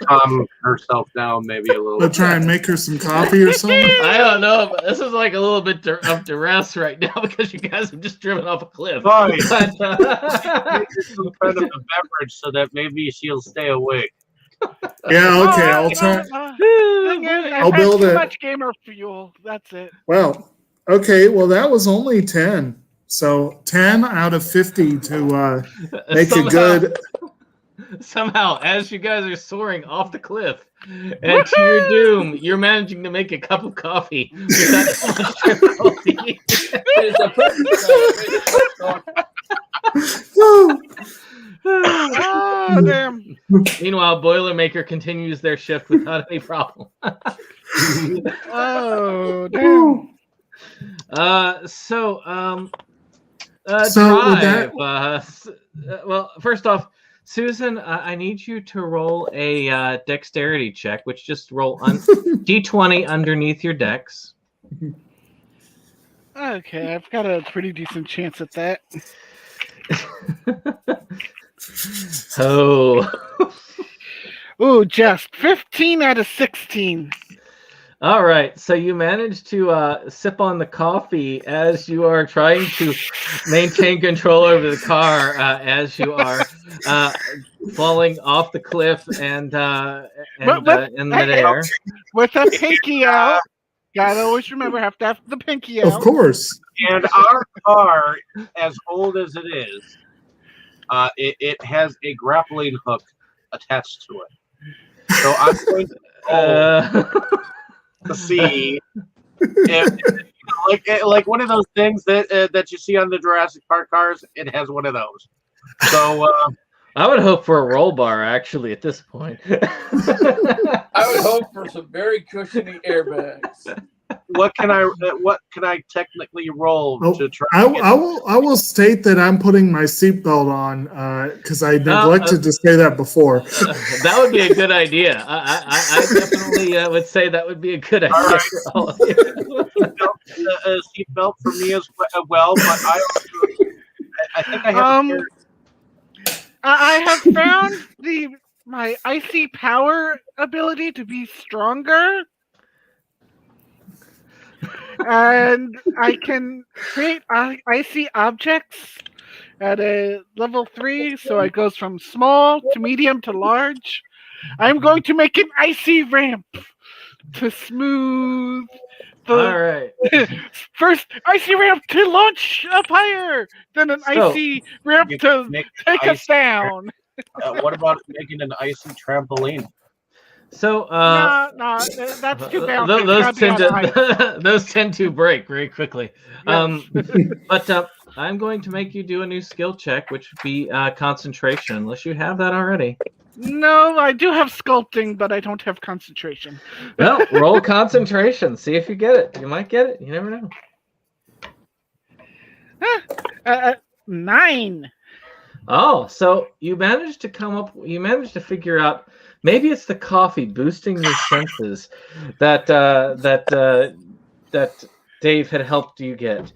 calm herself down maybe a little I'll bit. try and make her some coffee or something. I don't know, but this is like a little bit of duress right now because you guys have just driven off a cliff. Fine. But, Make her some kind of a beverage so that maybe she'll stay awake. Yeah, okay, I'll try. I'll build too it. much gamer fuel. That's it. Well, okay, well, that was only 10. So 10 out of 50 to make a good. Somehow, as you guys are soaring off the cliff, and to your doom, you're managing to make a cup of coffee without too much difficulty. It's a perfect Oh, damn. Meanwhile, Boilermaker continues their shift without any problem. Oh, damn. So drive. with Well, first off, Susan, I need you to roll a dexterity check, which just roll D20 underneath your dex. Okay, I've got a pretty decent chance at that. Oh. Ooh, just 15 out of 16. All right, so you managed to sip on the coffee as you are trying to maintain control over the car as you are falling off the cliff and in midair. With a pinky out. Gotta always remember, have to have the pinky out. Of course. And our car, as old as it is, it has a grappling hook attached to it. So I'm going to to see if, like one of those things that you see on the Jurassic Park cars. It has one of those. So I would hope for a roll bar actually at this point. I would hope for some very cushiony airbags. what can I technically roll to try? I will state that I'm putting my seatbelt on because I neglected to say that before. That would be a good idea. I definitely would say that would be a good idea. Right. For all of you. Seatbelt for me as well, but I think I have. I have found my icy power ability to be stronger. And I can create icy objects at a level 3, so it goes from small to medium to large. I'm going to make an icy ramp to smooth the All right. first icy ramp to launch up higher, then an icy ramp to take us down. What about making an icy trampoline? So no, that's too bad. Those tend to break very quickly. Yes. But I'm going to make you do a new skill check, which would be concentration, unless you have that already. No, I do have sculpting, but I don't have concentration. Well, roll concentration. See if you get it. You might get it. You never know. 9. Oh, so you managed to figure out maybe it's the coffee boosting your senses that Dave had helped you get.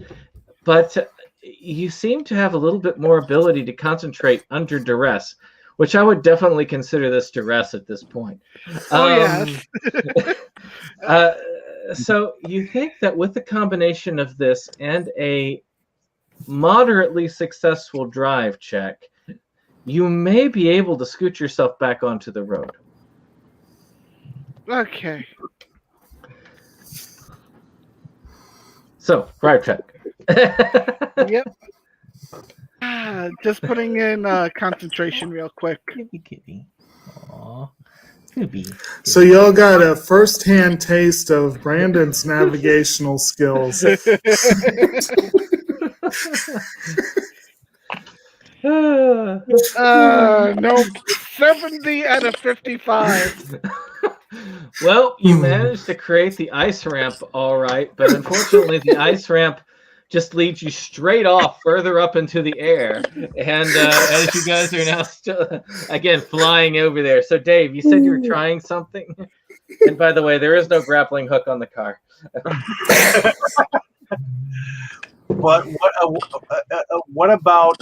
but you seem to have a little bit more ability to concentrate under duress, which I would definitely consider this duress at this point. Yes. So you think that with the combination of this and a moderately successful drive check, you may be able to scoot yourself back onto the road. Okay. So, drive check. Yep. Just putting in concentration real quick. Kitty. Aw. Kitty. So y'all got a first-hand taste of Brandon's navigational skills. Nope. 70 out of 55. Well, you managed to create the ice ramp all right, but unfortunately the ice ramp just leads you straight off further up into the air. And as you guys are now still, again, flying over there. So, Dave, you said you were trying something? And by the way, there is no grappling hook on the car. But what about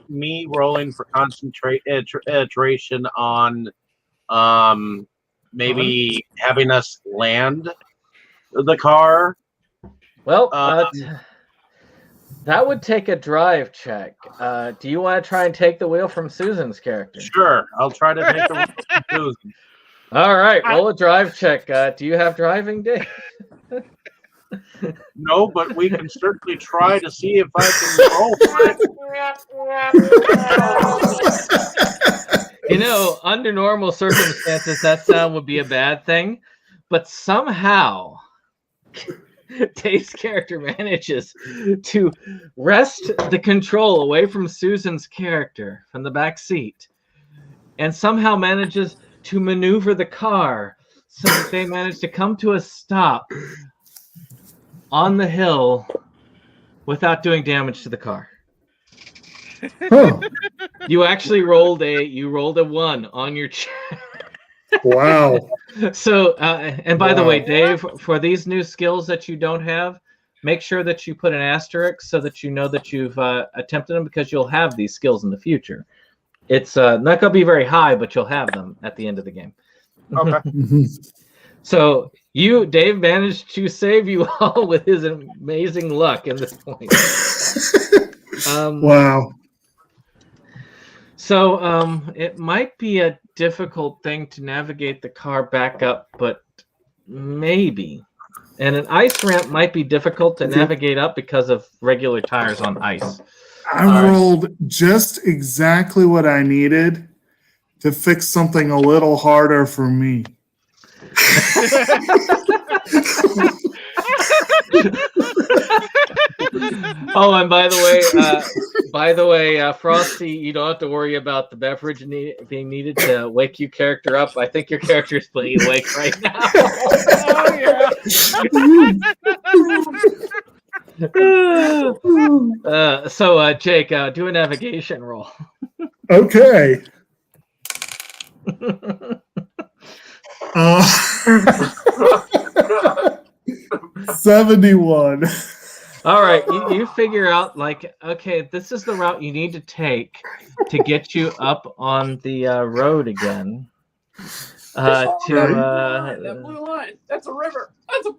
me rolling for concentration on maybe having us land the car? Well, that would take a drive check. Do you want to try and take the wheel from Susan's character? Sure, I'll try to take the wheel from Susan. All right, roll a drive check. Do you have driving, Dave? No, but we can certainly try to see if I can roll. You know, under normal circumstances, that sound would be a bad thing, but somehow Dave's character manages to wrest the control away from Susan's character from the back seat, and somehow manages to maneuver the car so that they manage to come to a stop on the hill without doing damage to the car. Huh. You actually rolled a 1 on your check. Wow. So, and by the way, Dave, for these new skills that you don't have, make sure that you put an asterisk so that you know that you've attempted them, because you'll have these skills in the future. It's not going to be very high, but you'll have them at the end of the game. Okay. So Dave managed to save you all with his amazing luck at this point. Wow. So it might be a difficult thing to navigate the car back up, but maybe. And an ice ramp might be difficult to navigate up because of regular tires on ice. I rolled just exactly what I needed to fix something a little harder for me. Oh, and by the way, Frosty, you don't have to worry about the beverage being needed to wake your character up. I think your character is playing awake right now. Oh, yeah. So, Jake, do a navigation roll. Okay. 71. All right, you figure out, like, okay, this is the route you need to take to get you up on the road again. That blue line. That's a river. That's a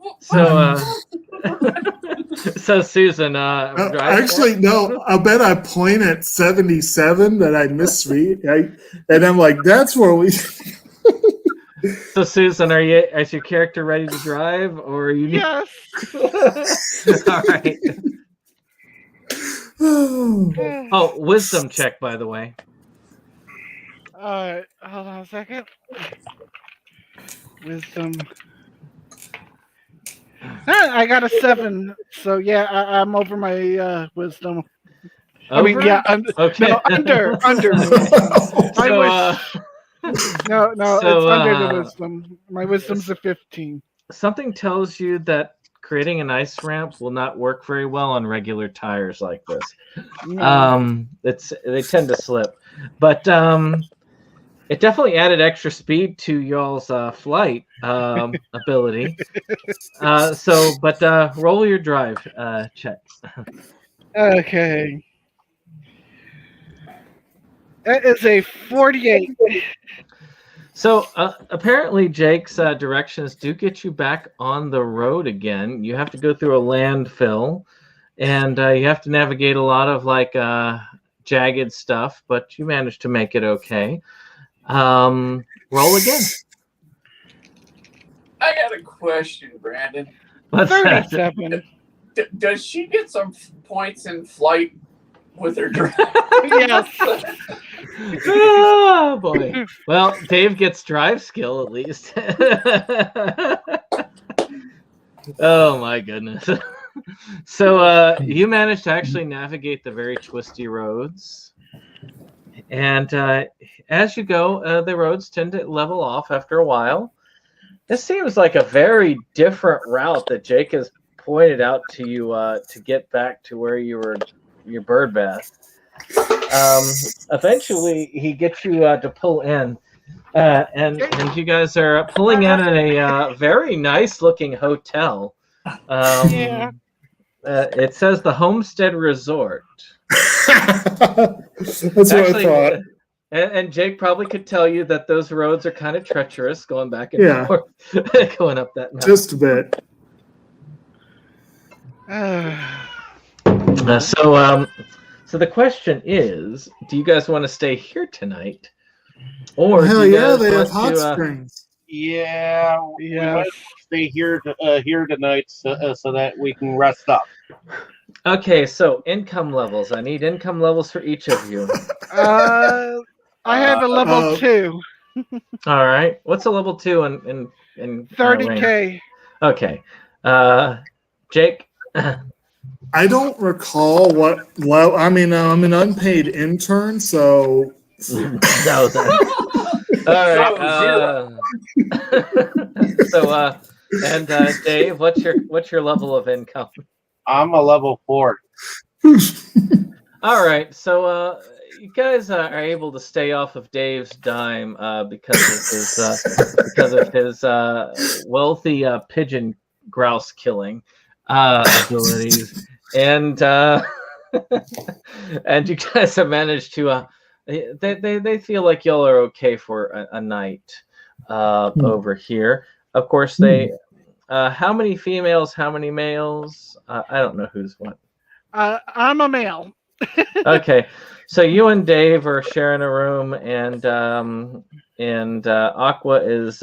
So Susan, Actually, no. I bet I point at 77 that I misread, and I'm like, "That's where we." So Susan, is your character ready to drive, or are you? Yes. All right. Oh, wisdom check, by the way. Hold on a second. Wisdom. I got a 7, so yeah, I'm over my wisdom. Over? I mean, yeah, okay. No, under. No, it's under the wisdom. My wisdom's a 15. Something tells you that creating an ice ramp will not work very well on regular tires like this. No. They tend to slip, but it definitely added extra speed to y'all's flight ability. But roll your drive checks. Okay. That is a 48. So apparently, Jake's directions do get you back on the road again. You have to go through a landfill, and you have to navigate a lot of jagged stuff, but you managed to make it okay. Roll again. I got a question, Brandon. What's that? 37. Does she get some points in flight with her drive? Yes. Oh boy. Well, Dave gets drive skill at least. Oh my goodness. So you managed to actually navigate the very twisty roads. And as you go, the roads tend to level off after a while. This seems like a very different route that Jake has pointed out to you to get back to where you were, your bird bath. Eventually, he gets you to pull in, and you guys are pulling in at a very nice-looking hotel. Yeah. It says the Homestead Resort. That's what Actually, I thought. And Jake probably could tell you that those roads are kind of treacherous, going back and Yeah. forth, going up that mountain. Just a bit. So the question is, do you guys want to stay here tonight, or Hell do you yeah, guys they have want hot to? springs. Yeah, we Yes. might stay here tonight so that we can rest up. Okay, so income levels. I need income levels for each of you. I have a level 2. All right. What's a level 2 in 30K. Okay. Jake. I don't recall what level. I mean, I'm an unpaid intern, so. All right. And Dave, what's your level of income? I'm a level 4. All right. So you guys are able to stay off of Dave's dime because of his wealthy pigeon grouse killing abilities, and and you guys have managed to. They feel like y'all are okay for a night over here. Of course, they. How many females? How many males? I don't know who's what. I'm a male. Okay, so you and Dave are sharing a room, and Aqua is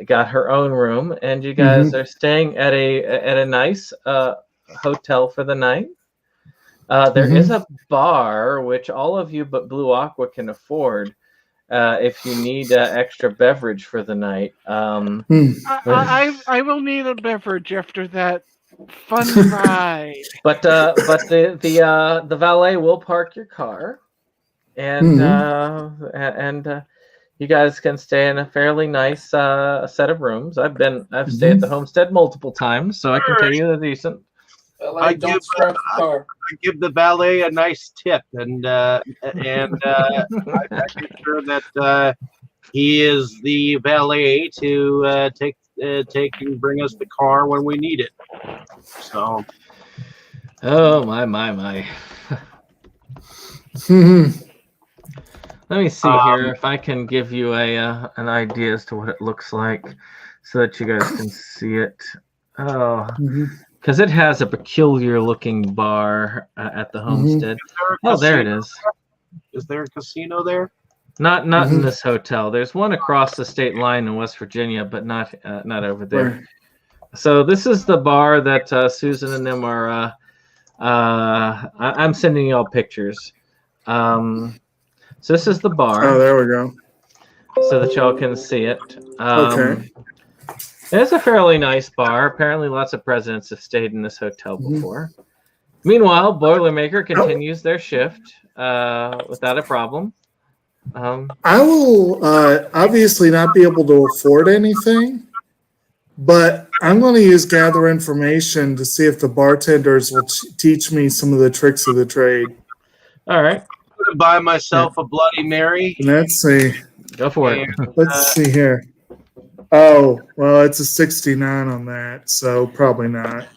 got her own room, and you guys are staying at a nice hotel for the night. There is a bar which all of you but Blue Aqua can afford. If you need extra beverage for the night, I will need a beverage after that fun ride. but the valet will park your car, and you guys can stay in a fairly nice set of rooms. I've stayed at the homestead multiple times, so I can tell you they're decent. I don't start the car. I give the valet a nice tip, and I make sure that he is the valet to take and bring us the car when we need it. So, Oh my. Let me see here if I can give you an idea as to what it looks like, so that you guys can see it. Oh. Because it has a peculiar looking bar at the homestead. Oh, there it is. Is there a casino there? Not in this hotel. There's one across the state line in West Virginia, but not over there. Right. So this is the bar that Susan and them are. I'm sending you all pictures. So this is the bar. Oh, there we go. So that y'all can see it. Okay. It's a fairly nice bar. Apparently, lots of presidents have stayed in this hotel before. Meanwhile, Boilermaker continues their shift without a problem. I will obviously not be able to afford anything, but I'm going to use gather information to see if the bartenders will teach me some of the tricks of the trade. All right. gonna buy myself a Bloody Mary. Let's see. Go for it. Let's see here. Oh, well, it's a 69 on that, so probably not.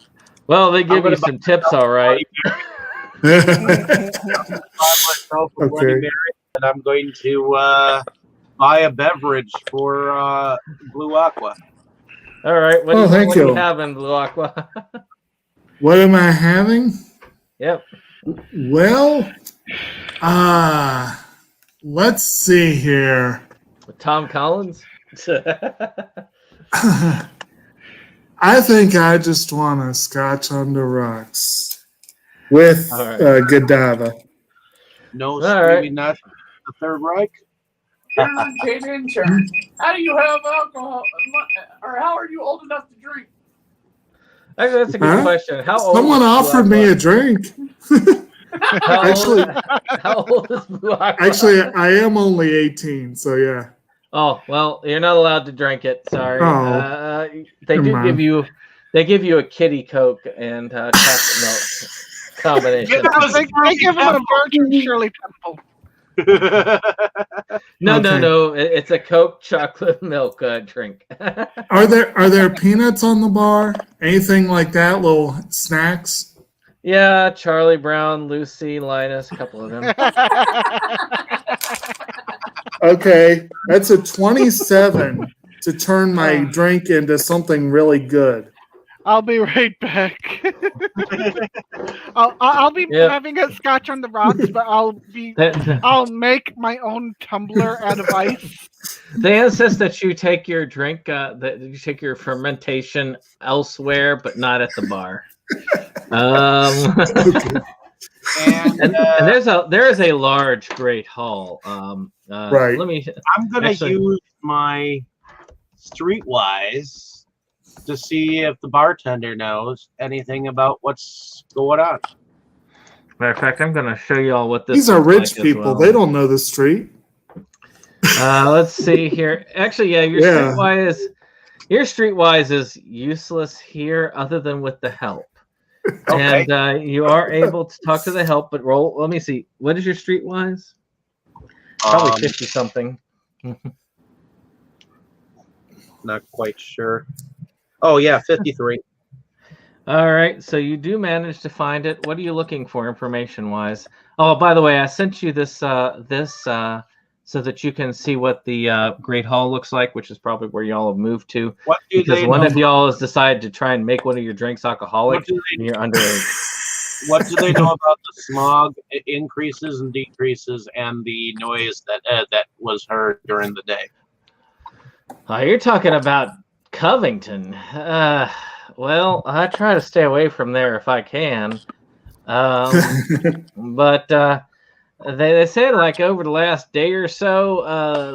Well, they give gonna you some tips, all right. Buy myself a Bloody Okay. Mary, and I'm going to buy a beverage for Blue Aqua. All right. What Oh, do thank you you. have in Blue Aqua? What am I having? Yep. Well, let's see here. With Tom Collins? I think I just want a scotch on the rocks with All right. Godiva. No All screaming nuts. The Third Reich. Paid intern. How do you have alcohol? Or how are you old enough to drink? Actually, that's a good Huh? question. How old Someone is Blue offered me Aqua? a drink. How Actually- old, how old is Blue Aqua? Actually, I am only 18, so yeah. Oh, well, you're not allowed to drink it. Sorry. Oh, They never do mind. give you a kitty Coke and chocolate milk combination. They give him a virgin Shirley Temple. No, Okay. It's a Coke chocolate milk drink. Are there peanuts on the bar? Anything like that? Little snacks? Yeah, Charlie Brown, Lucy, Linus, a couple of them. Okay, that's a 27 to turn my drink into something really good. I'll be right back. I'll be Yep. having a scotch on the rocks, but I'll make my own tumbler out of ice. They insist that you take your drink, that you take your fermentation elsewhere, but not at the bar. And there is a large Great Hall. Right. Let me. I'm gonna Actually- use my streetwise to see if the bartender knows anything about what's going on. Matter of fact, I'm going to show you all what this. These are looks rich like as people. well. They don't know the street. Let's see here. Actually, yeah, Yeah. your streetwise is useless here, other than with the help. Okay. And you are able to talk to the help, but roll. Let me see. What is your streetwise? Probably 50 something. Not quite sure. Oh yeah, 53. All right, so you do manage to find it. What are you looking for information wise? Oh, by the way, I sent you this so that you can see what the Great Hall looks like, which is probably where y'all have moved to. What do Because they one know? of y'all has decided to try and make one of your drinks alcoholic, What do and you're underage. What do they know about the smog increases and decreases and the noise that was heard during the day? You're talking about Covington. Well, I try to stay away from there if I can. But they said like over the last day or so,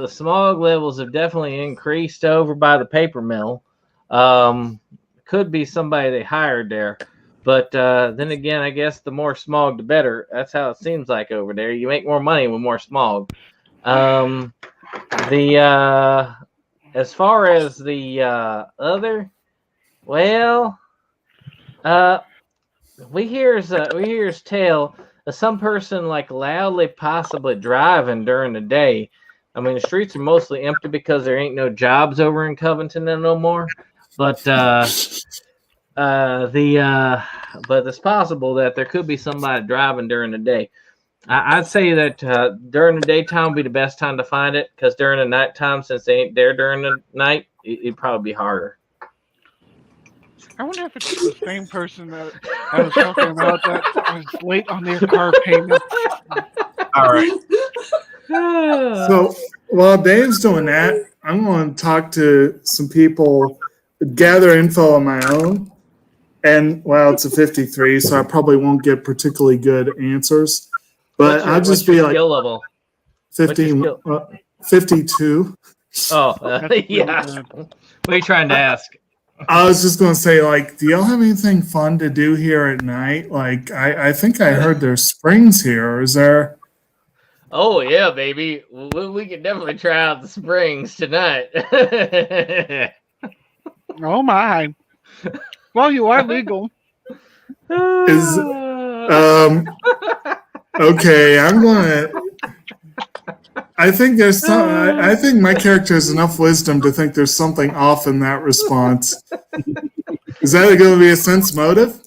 the smog levels have definitely increased over by the paper mill. Could be somebody they hired there. But then again, I guess the more smog, the better. That's how it seems like over there. You make more money with more smog. As far as the other, well, we hears tale of some person like loudly possibly driving during the day. I mean, the streets are mostly empty because there ain't no jobs over in Covington no more. But but it's possible that there could be somebody driving during the day. I'd say that during the daytime would be the best time to find it, because during the nighttime, since they ain't there during the night, it'd probably be harder. I wonder if it's the same person that I was talking about that was late on their car payment. All right. So while Dave's doing that, I'm going to talk to some people, gather info on my own. And well, it's a 53, so I probably won't get particularly good answers. But I'll just be like skill level. 50, 52. Oh, That's yeah. really What are you trying to ask? I was just going to say, like, do y'all have anything fun to do here at night? Like, I think I heard there's springs here. Is there? Oh yeah, baby. We can definitely try out the springs tonight. Oh my! Well, you are legal. Is Okay, I think there's some. I think my character has enough wisdom to think there's something off in that response. Is that going to be a sense motive?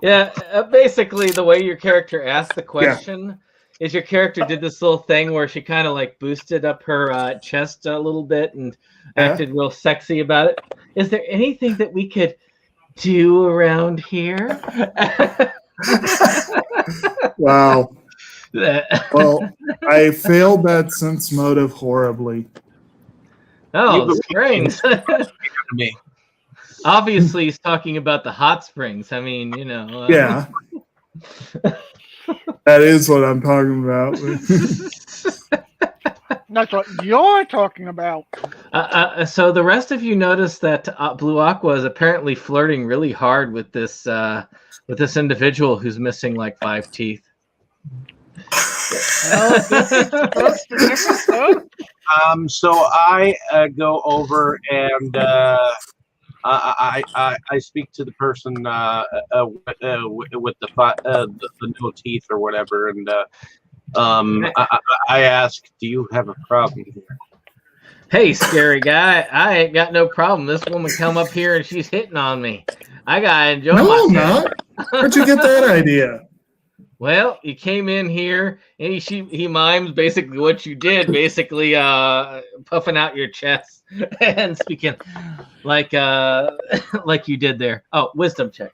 Yeah, basically the way your character asked the question is your character did this little thing where she kind of like boosted up her chest a little bit and acted real sexy about it. Is there anything that we could do around here? Wow. Well, I failed that sense motive horribly. Oh, the springs. Me. Obviously, he's talking about the hot springs. I mean, you know. Yeah. That is what I'm talking about. That's what you're talking about. So the rest of you notice that Blue Aqua is apparently flirting really hard with this individual who's missing like 5 teeth. So I go over and I speak to the person with the no teeth or whatever, and I ask, "Do you have a problem here?" Hey, scary guy, I ain't got no problem. This woman come up here and she's hitting on me. I gotta enjoy myself. I'm not. Where'd you get that idea? Well, you came in here and he mimes basically what you did, basically puffing out your chest and speaking like you did there. Oh, wisdom check.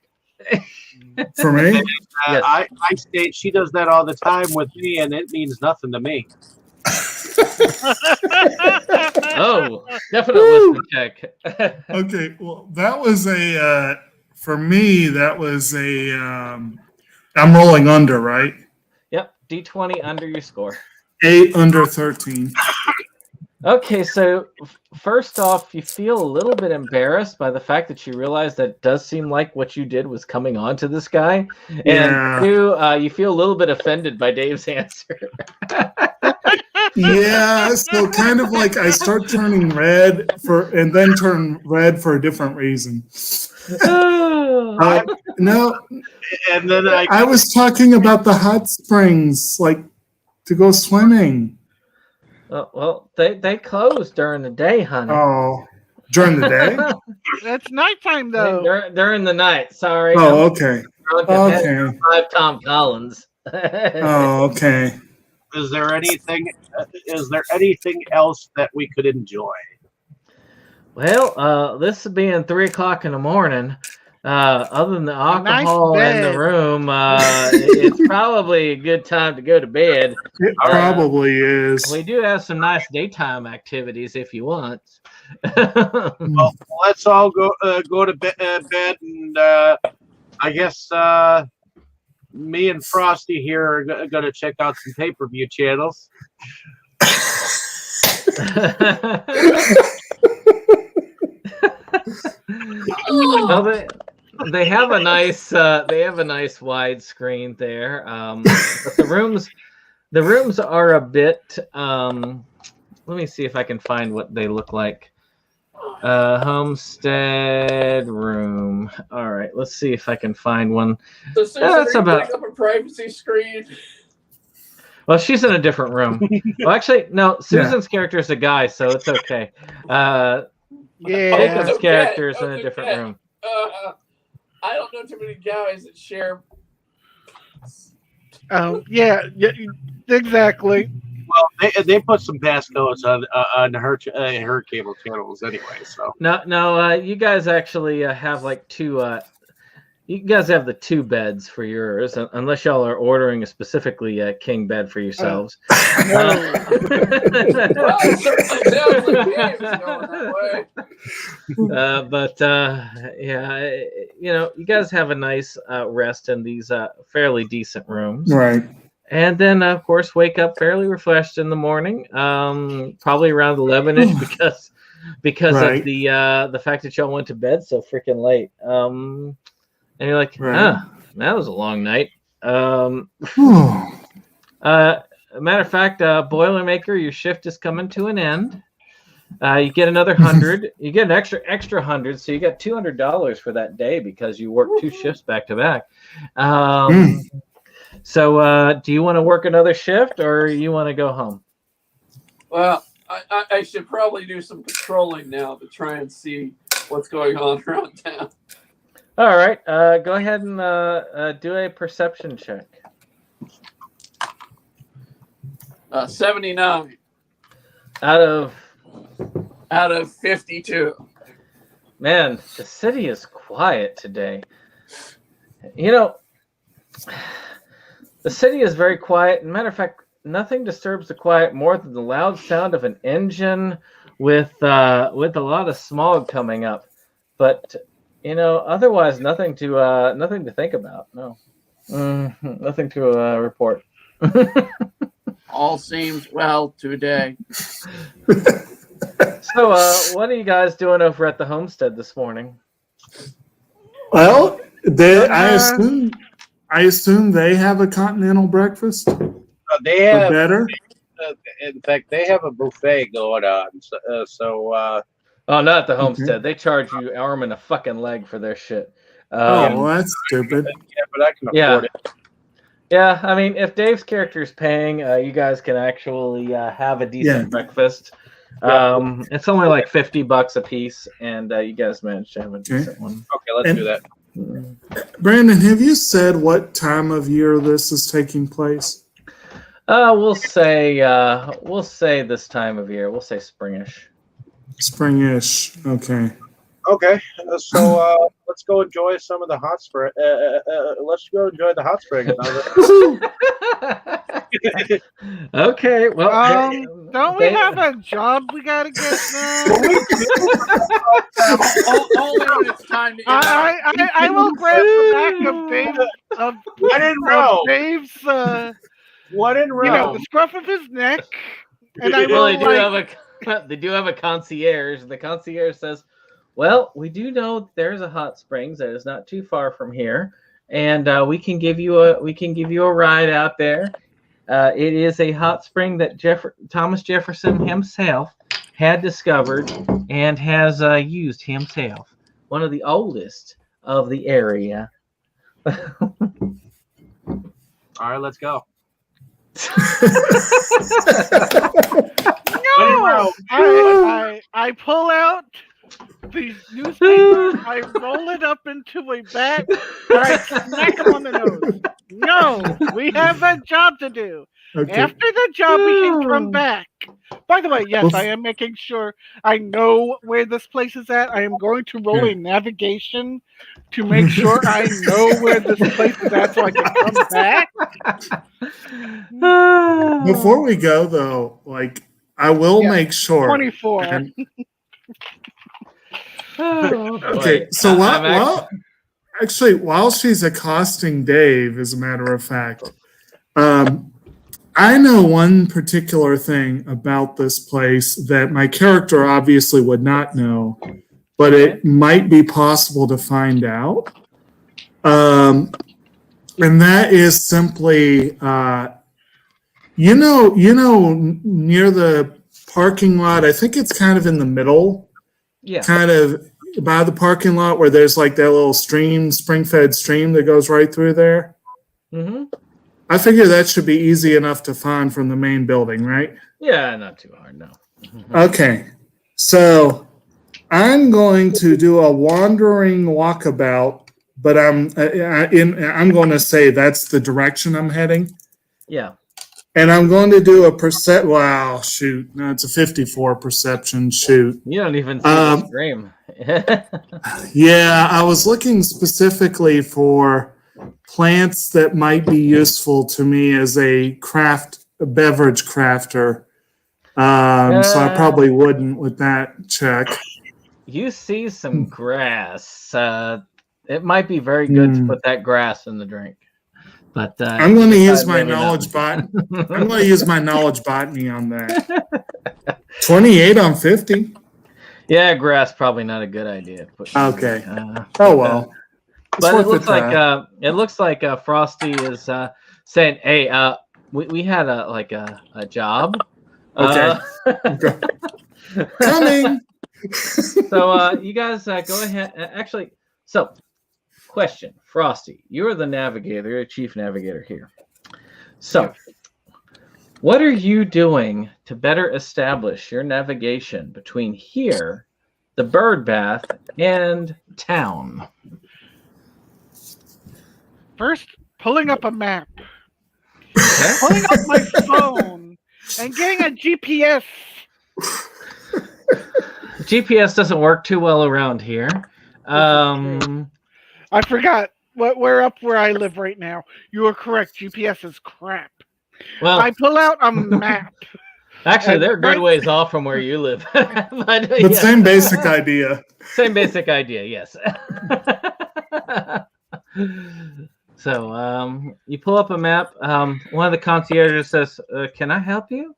For me? Yes. I state she does that all the time with me, and it means nothing to me. Oh, definite wisdom check. Okay, well, that was for me, that was I'm rolling under, right? Yep, D20 under your score. 8 under 13. Okay, so first off, you feel a little bit embarrassed by the fact that you realize that it does seem like what you did was coming on to this guy. Yeah. And two, you feel a little bit offended by Dave's answer. Yeah, so kind of like I start turning red and then turn red for a different reason. No, And then I was talking about the hot springs, like to go swimming. Well, they close during the day, honey. Oh, during the day? It's nighttime though. During the night. Sorry. Oh, okay. Okay. 5 Tom Collins. Oh, okay. Is there anything else that we could enjoy? Well, this being 3 o'clock in the morning, other than the alcohol Nice in the bed. room, it's probably a good time to go to bed. It probably is. We do have some nice daytime activities if you want. Well, let's all go to bed, and I guess me and Frosty here are going to check out some pay-per-view channels. Well, they have a nice wide screen there. But the rooms are a bit. Let me see if I can find what they look like. Homestead room. All right, let's see if I can find one. So Susan, That's are you about- putting up a privacy screen? Well, she's in a different room. Well, actually, no. Susan's character is a guy, so it's okay. Yeah. Jacob's Okay, character is in a okay. different room. I don't know too many guys that share. Yeah, exactly. Well, they put some passcodes on her cable channels anyway. So No. You guys actually have like 2. You guys have the 2 beds for yours, unless y'all are ordering a specifically king bed for yourselves. Well, it certainly sounds like Dave's going that way. Yeah, you guys have a nice rest in these fairly decent rooms. Right. And then, of course, wake up fairly refreshed in the morning, probably around 11ish, because Right. of the fact that y'all went to bed so freaking late. And you're like, Right. that was a long night. Whew. Matter of fact, Boilermaker, your shift is coming to an end. You get another 100. You get an extra 100, so you got $200 for that day because you worked 2 shifts back to back. So, do you want to work another shift, or you want to go home? Well, I should probably do some patrolling now to try and see what's going on around town. All right. Go ahead and do a perception check. 79 Out of 52. Man, the city is quiet today. You know, the city is very quiet. Matter of fact, nothing disturbs the quiet more than the loud sound of an engine with a lot of smog coming up. But otherwise, nothing to think about. No, nothing to report. All seems well today. So, what are you guys doing over at the homestead this morning? Well, I assume they have a continental breakfast. They Or have better. In fact, they have a buffet going on. Oh, not at the homestead. They charge you arm and a fucking leg for their shit. Well, that's stupid. Yeah, but I can afford it. Yeah, I mean, if Dave's character is paying, you guys can actually have a decent breakfast. It's only like $50 a piece, and you guys managed to have a decent one. Okay, let's do that. Brandon, have you said what time of year this is taking place? We'll say this time of year. We'll say springish. Springish. Okay. Okay, so let's go enjoy some of the hot spring. Let's go enjoy the hot spring. Okay. Well, don't we have a job we gotta get now? Only when it's time to eat. I will grab the back of Dave's. What in Rome? The scruff of his neck, and I well, will they do have a concierge. The concierge says, "Well, we do know there's a hot springs that is not too far from here, and we can give you a ride out there. It is a hot spring that Thomas Jefferson himself had discovered and has used himself. One of the oldest of the area." All right, let's go. No, I pull out these newspapers, I roll it up into a bag, and I smack him on the nose. No, we have a job to do. Okay. After the job, we can come back. By the way, yes, I am making sure I know where this place is at. I am going to roll a navigation to make sure I know where this place is at so I can come back. Before we go, though, I will make sure. 24. Okay, so while she's accosting Dave, as a matter of fact, I know one particular thing about this place that my character obviously would not know, but it might be possible to find out. And that is simply, near the parking lot, I think it's kind of in the middle. Yeah. Kind of by the parking lot where there's that little stream, spring-fed stream that goes right through there. Mm-hmm. I figure that should be easy enough to find from the main building, right? Yeah, not too hard, no. Okay, so I'm going to do a wandering walkabout, but I'm going to say that's the direction I'm heading. Yeah. And I'm going to do a wow, shoot. No, it's a 54 perception, shoot. You don't even see the stream. Yeah, I was looking specifically for plants that might be useful to me as a beverage crafter. So I probably wouldn't with that check. You see some grass. It might be very good to put that grass in the drink. But I'm going to use my knowledge botany. I'm going to use my knowledge botany on that. 28 on 50. Yeah, grass probably not a good idea. Okay. Oh well. But it looks like Frosty is saying, "Hey, we had a job." Okay. Coming. So you guys go ahead. Actually, question, Frosty, you're the navigator, you're the chief navigator here. So, what are you doing to better establish your navigation between here, the bird bath, and town? First, pulling up a map, Okay. pulling up my phone, and getting a GPS. GPS doesn't work too well around here. I forgot. We're up where I live right now. You are correct. GPS is crap. Well, I pull out a map. actually, and they're good right- ways off from where you live. But yes. same basic idea. Same basic idea, yes. So you pull up a map. One of the concierges says, "Can I help you?"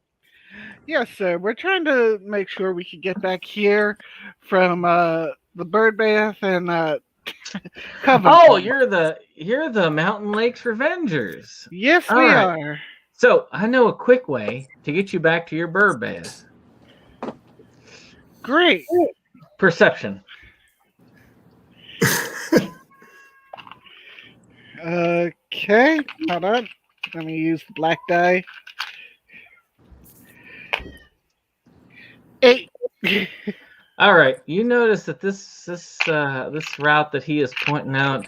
Yes, sir. We're trying to make sure we can get back here from the bird bath and Covington. Oh, you're the Mountain Lakes Revengers. Yes, All we right. are. So I know a quick way to get you back to your bird bath. Great. Perception. Okay, hold on. Let me use the black die. 8. All right. You notice that this route that he is pointing out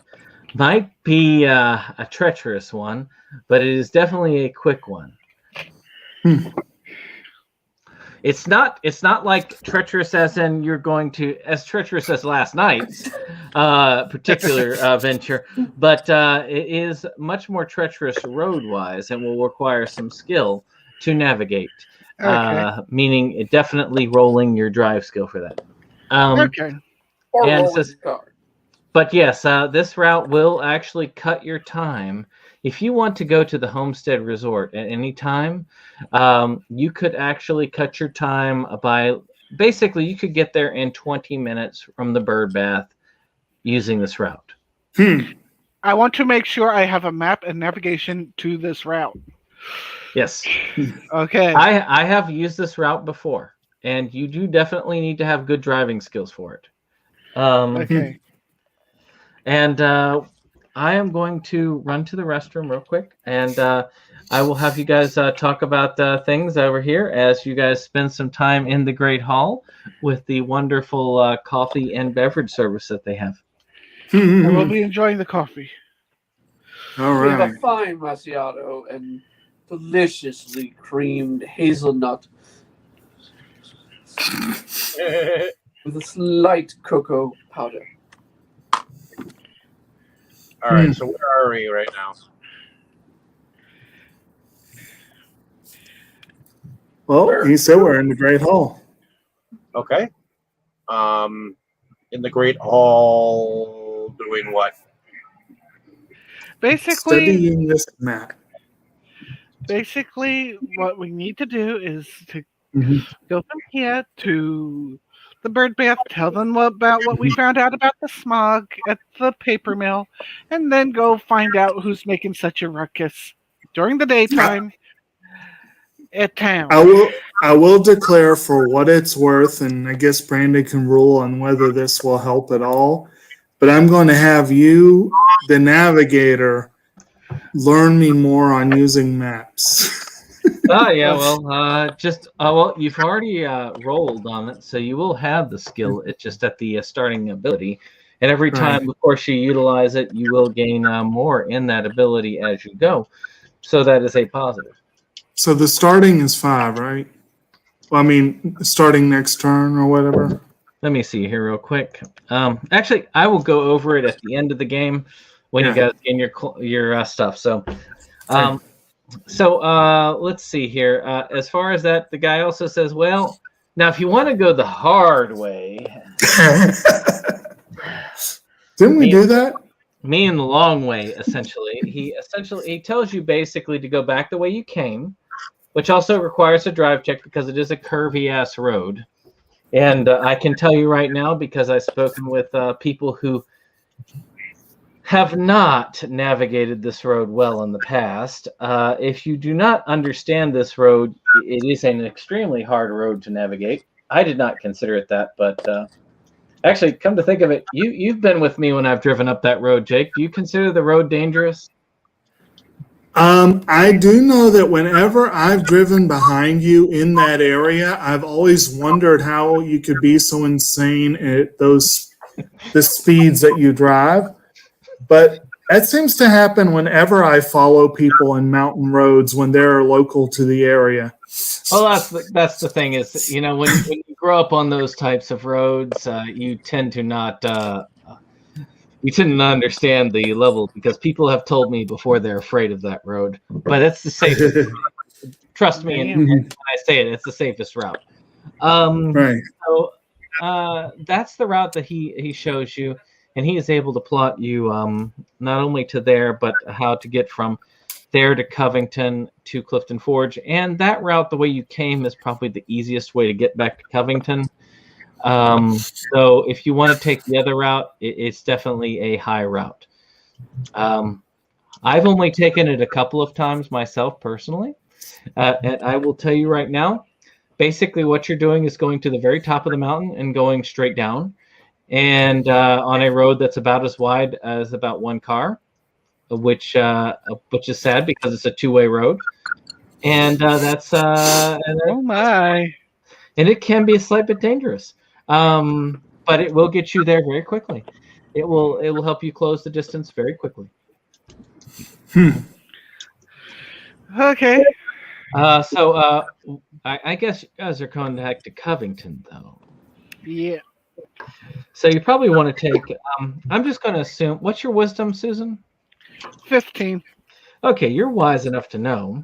might be a treacherous one, but it is definitely a quick one. It's not like treacherous as in you're going to as treacherous as last night's particular venture, but it is much more treacherous road-wise and will require some skill to navigate. Okay. Meaning it definitely rolling your drive skill for that. Okay. Or And roll says- his car. But yes, this route will actually cut your time. If you want to go to the Homestead Resort at any time, you could actually cut your time by basically you could get there in 20 minutes from the bird bath using this route. I want to make sure I have a map and navigation to this route. Yes. Okay. I have used this route before, and you do definitely need to have good driving skills for it. Okay. And I am going to run to the restroom real quick, and I will have you guys talk about things over here as you guys spend some time in the Great Hall with the wonderful coffee and beverage service that they have. I will be enjoying the coffee. All We have right. a fine macchiato and deliciously creamed hazelnut with a slight cocoa powder. All right, so where are we right now? Well, he said we're in the Great Hall. Okay. In the Great Hall, doing what? Studying this map. Basically, what we need to do is to Mhm. go from here to the bird bath, tell them about what we found out about the smog at the paper mill, and then go find out who's making such a ruckus during the daytime at town. I will declare for what it's worth, and I guess Brandon can rule on whether this will help at all. But I'm going to have you, the navigator, learn me more on using maps. Oh yeah, well, you've already rolled on it, so you will have the skill. It's just at the starting ability, and every time, of course, you utilize it, you will gain more in that ability as you go. So that is a positive. So the starting is 5, right? Well, I mean, starting next turn or whatever. Let me see here real quick. Actually, I will go over it at the end of the game when you guys gain your stuff. So, let's see here. As far as that, the guy also says, well, now if you want to go the hard way, Didn't we do that? meaning the long way, essentially. He tells you basically to go back the way you came, which also requires a drive check because it is a curvy ass road. And I can tell you right now, because I've spoken with people who have not navigated this road well in the past. If you do not understand this road, it is an extremely hard road to navigate. I did not consider it that, but actually, come to think of it, you've been with me when I've driven up that road, Jake. Do you consider the road dangerous? I do know that whenever I've driven behind you in that area, I've always wondered how you could be so insane at the speeds that you drive. But that seems to happen whenever I follow people in mountain roads when they're local to the area. Well, that's the thing is, when you grow up on those types of roads, you tend to not understand the level because people have told me before they're afraid of that road. But it's the safest. Trust me, and when I say it, it's the safest route. Right. So that's the route that he shows you, and he is able to plot you not only to there, but how to get from there to Covington to Clifton Forge. And that route, the way you came, is probably the easiest way to get back to Covington. So if you want to take the other route, it's definitely a high route. I've only taken it a couple of times myself personally. And I will tell you right now, basically what you're doing is going to the very top of the mountain and going straight down, and on a road that's about as wide as about one car, which is sad because it's a two-way road, and Oh my! And it can be a slight bit dangerous, but it will get you there very quickly. It will help you close the distance very quickly. Okay. So I guess you guys are going back to Covington, though. Yeah. So you probably want to take. I'm just going to assume. What's your wisdom, Susan? 15. Okay, you're wise enough to know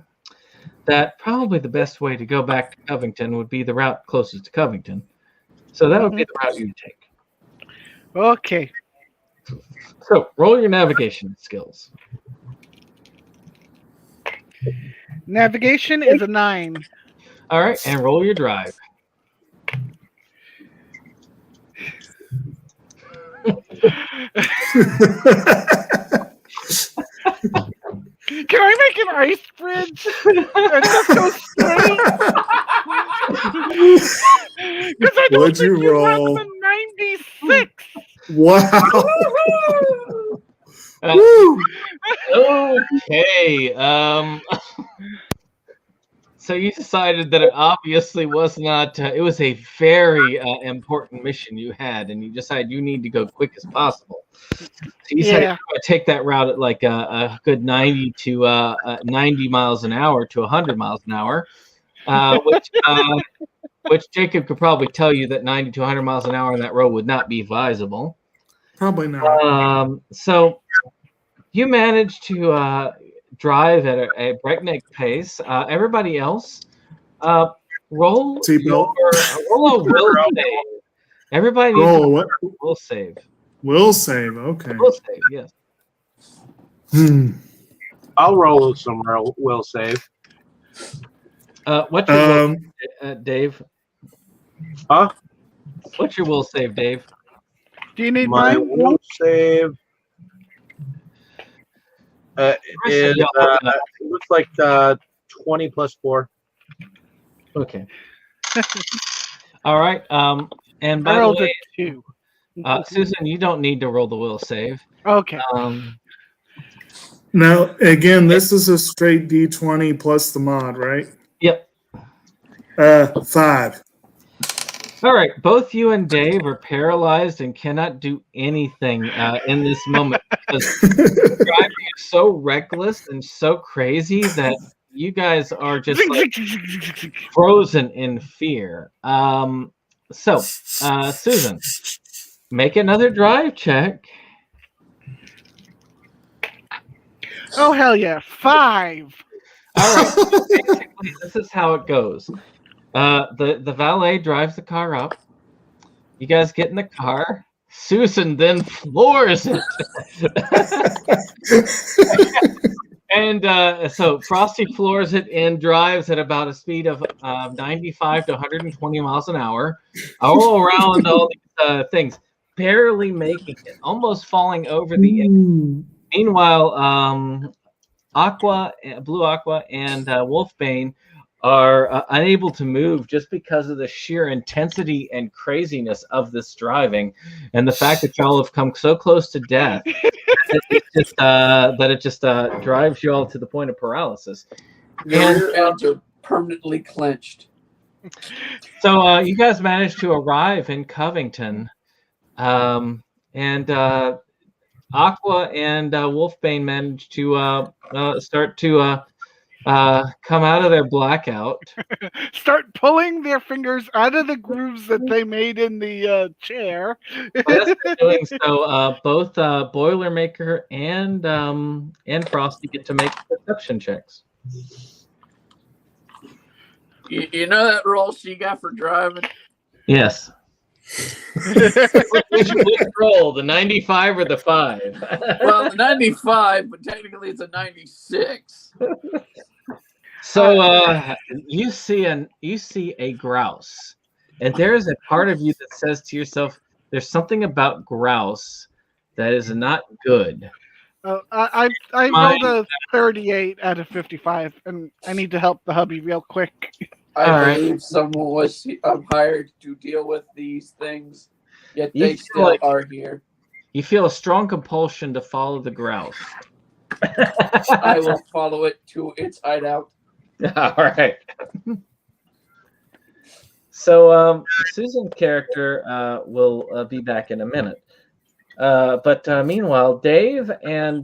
that probably the best way to go back to Covington would be the route closest to Covington. So that would be the route you'd take. Okay. So roll your navigation skills. Navigation is a 9. All right, and roll your drive. Can I make an ice bridge? And just go straight? Because I don't What'd think you you roll? run the 96. Wow. Woo! Okay. So you decided that it obviously was not. It was a very important mission you had, and you decided you need to go quick as possible. So you decided you're going to take that route at like a good 90 to 90 miles an hour to 100 miles an hour, which Jacob could probably tell you that 90 to 100 miles an hour on that road would not be advisable. Probably not. So you managed to drive at a breakneck pace. Everybody else, roll Seatbelt. roll a will save. Everybody needs Roll a what? will save. Will save. Okay. Will save, yes. I'll roll some will save. What's your will save, Dave? Huh? What's your will save, Dave? Do you need My mine? will save it looks like 20 plus 4. Okay. All right. And by I the rolled way, a 2. Susan, you don't need to roll the will save. Okay. Now, again, this is a straight D20 plus the mod, right? Yep. 5. All right. Both you and Dave are paralyzed and cannot do anything in this moment because driving is so reckless and so crazy that you guys are just like frozen in fear. So, Susan, make another drive check. Oh, hell yeah. 5. All right. Basically, this is how it goes. The valet drives the car up. You guys get in the car. Susan then floors it. And so Frosty floors it and drives at about a speed of 95 to 120 miles an hour, all around all these things, barely making it, almost falling over the edge. Meanwhile, Blue Aqua, and Wolfbane are unable to move just because of the sheer intensity and craziness of this driving, and the fact that y'all have come so close to death it just drives you all to the point of paralysis. Your And, rear ends are permanently clenched. So you guys managed to arrive in Covington, and Aqua and Wolfbane managed to start to come out of their blackout. Start pulling their fingers out of the grooves that they made in the chair. As they're doing so, both Boilermaker and Frosty get to make perception checks. You know that roll she got for driving? Yes. which roll, the 95 or the 5? Well, the 95, but technically it's a 96. So you see a grouse, and there is a part of you that says to yourself, "There's something about grouse that is not good." I rolled a 38 out of 55, and I need to help the hubby real quick. I believe someone was hired to deal with these things, yet they still are here. You feel a strong compulsion to follow the grouse. I will follow it to its hideout. All right. So Susan's character will be back in a minute. But meanwhile, Dave and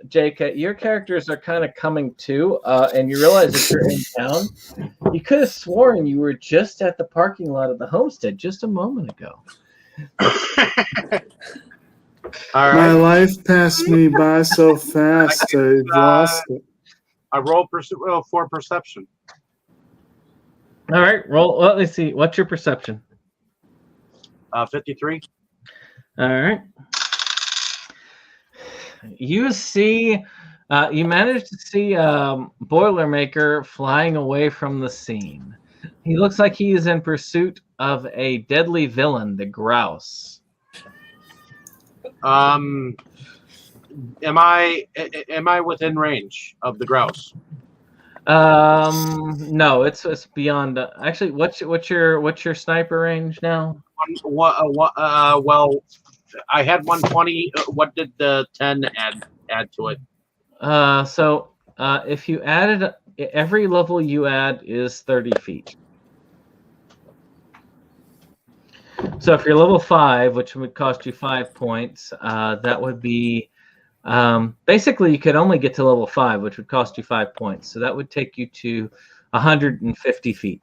Jake, your characters are kind of coming to, and you realize that you're in town. You could have sworn you were just at the parking lot of the homestead just a moment ago. All right. My life passed me by so fast, I lost it. I roll for perception. All right, roll. Well, let's see. What's your perception? 53. All right. You see, you managed to see Boilermaker flying away from the scene. He looks like he is in pursuit of a deadly villain, the grouse. Am I within range of the grouse? No, it's beyond. Actually, what's your sniper range now? Well, I had 120. What did the 10 add to it? So if you added every level you add is 30 feet. So if you're level 5, which would cost you 5 points, that would be basically you could only get to level 5, which would cost you 5 points. So that would take you to 150 feet.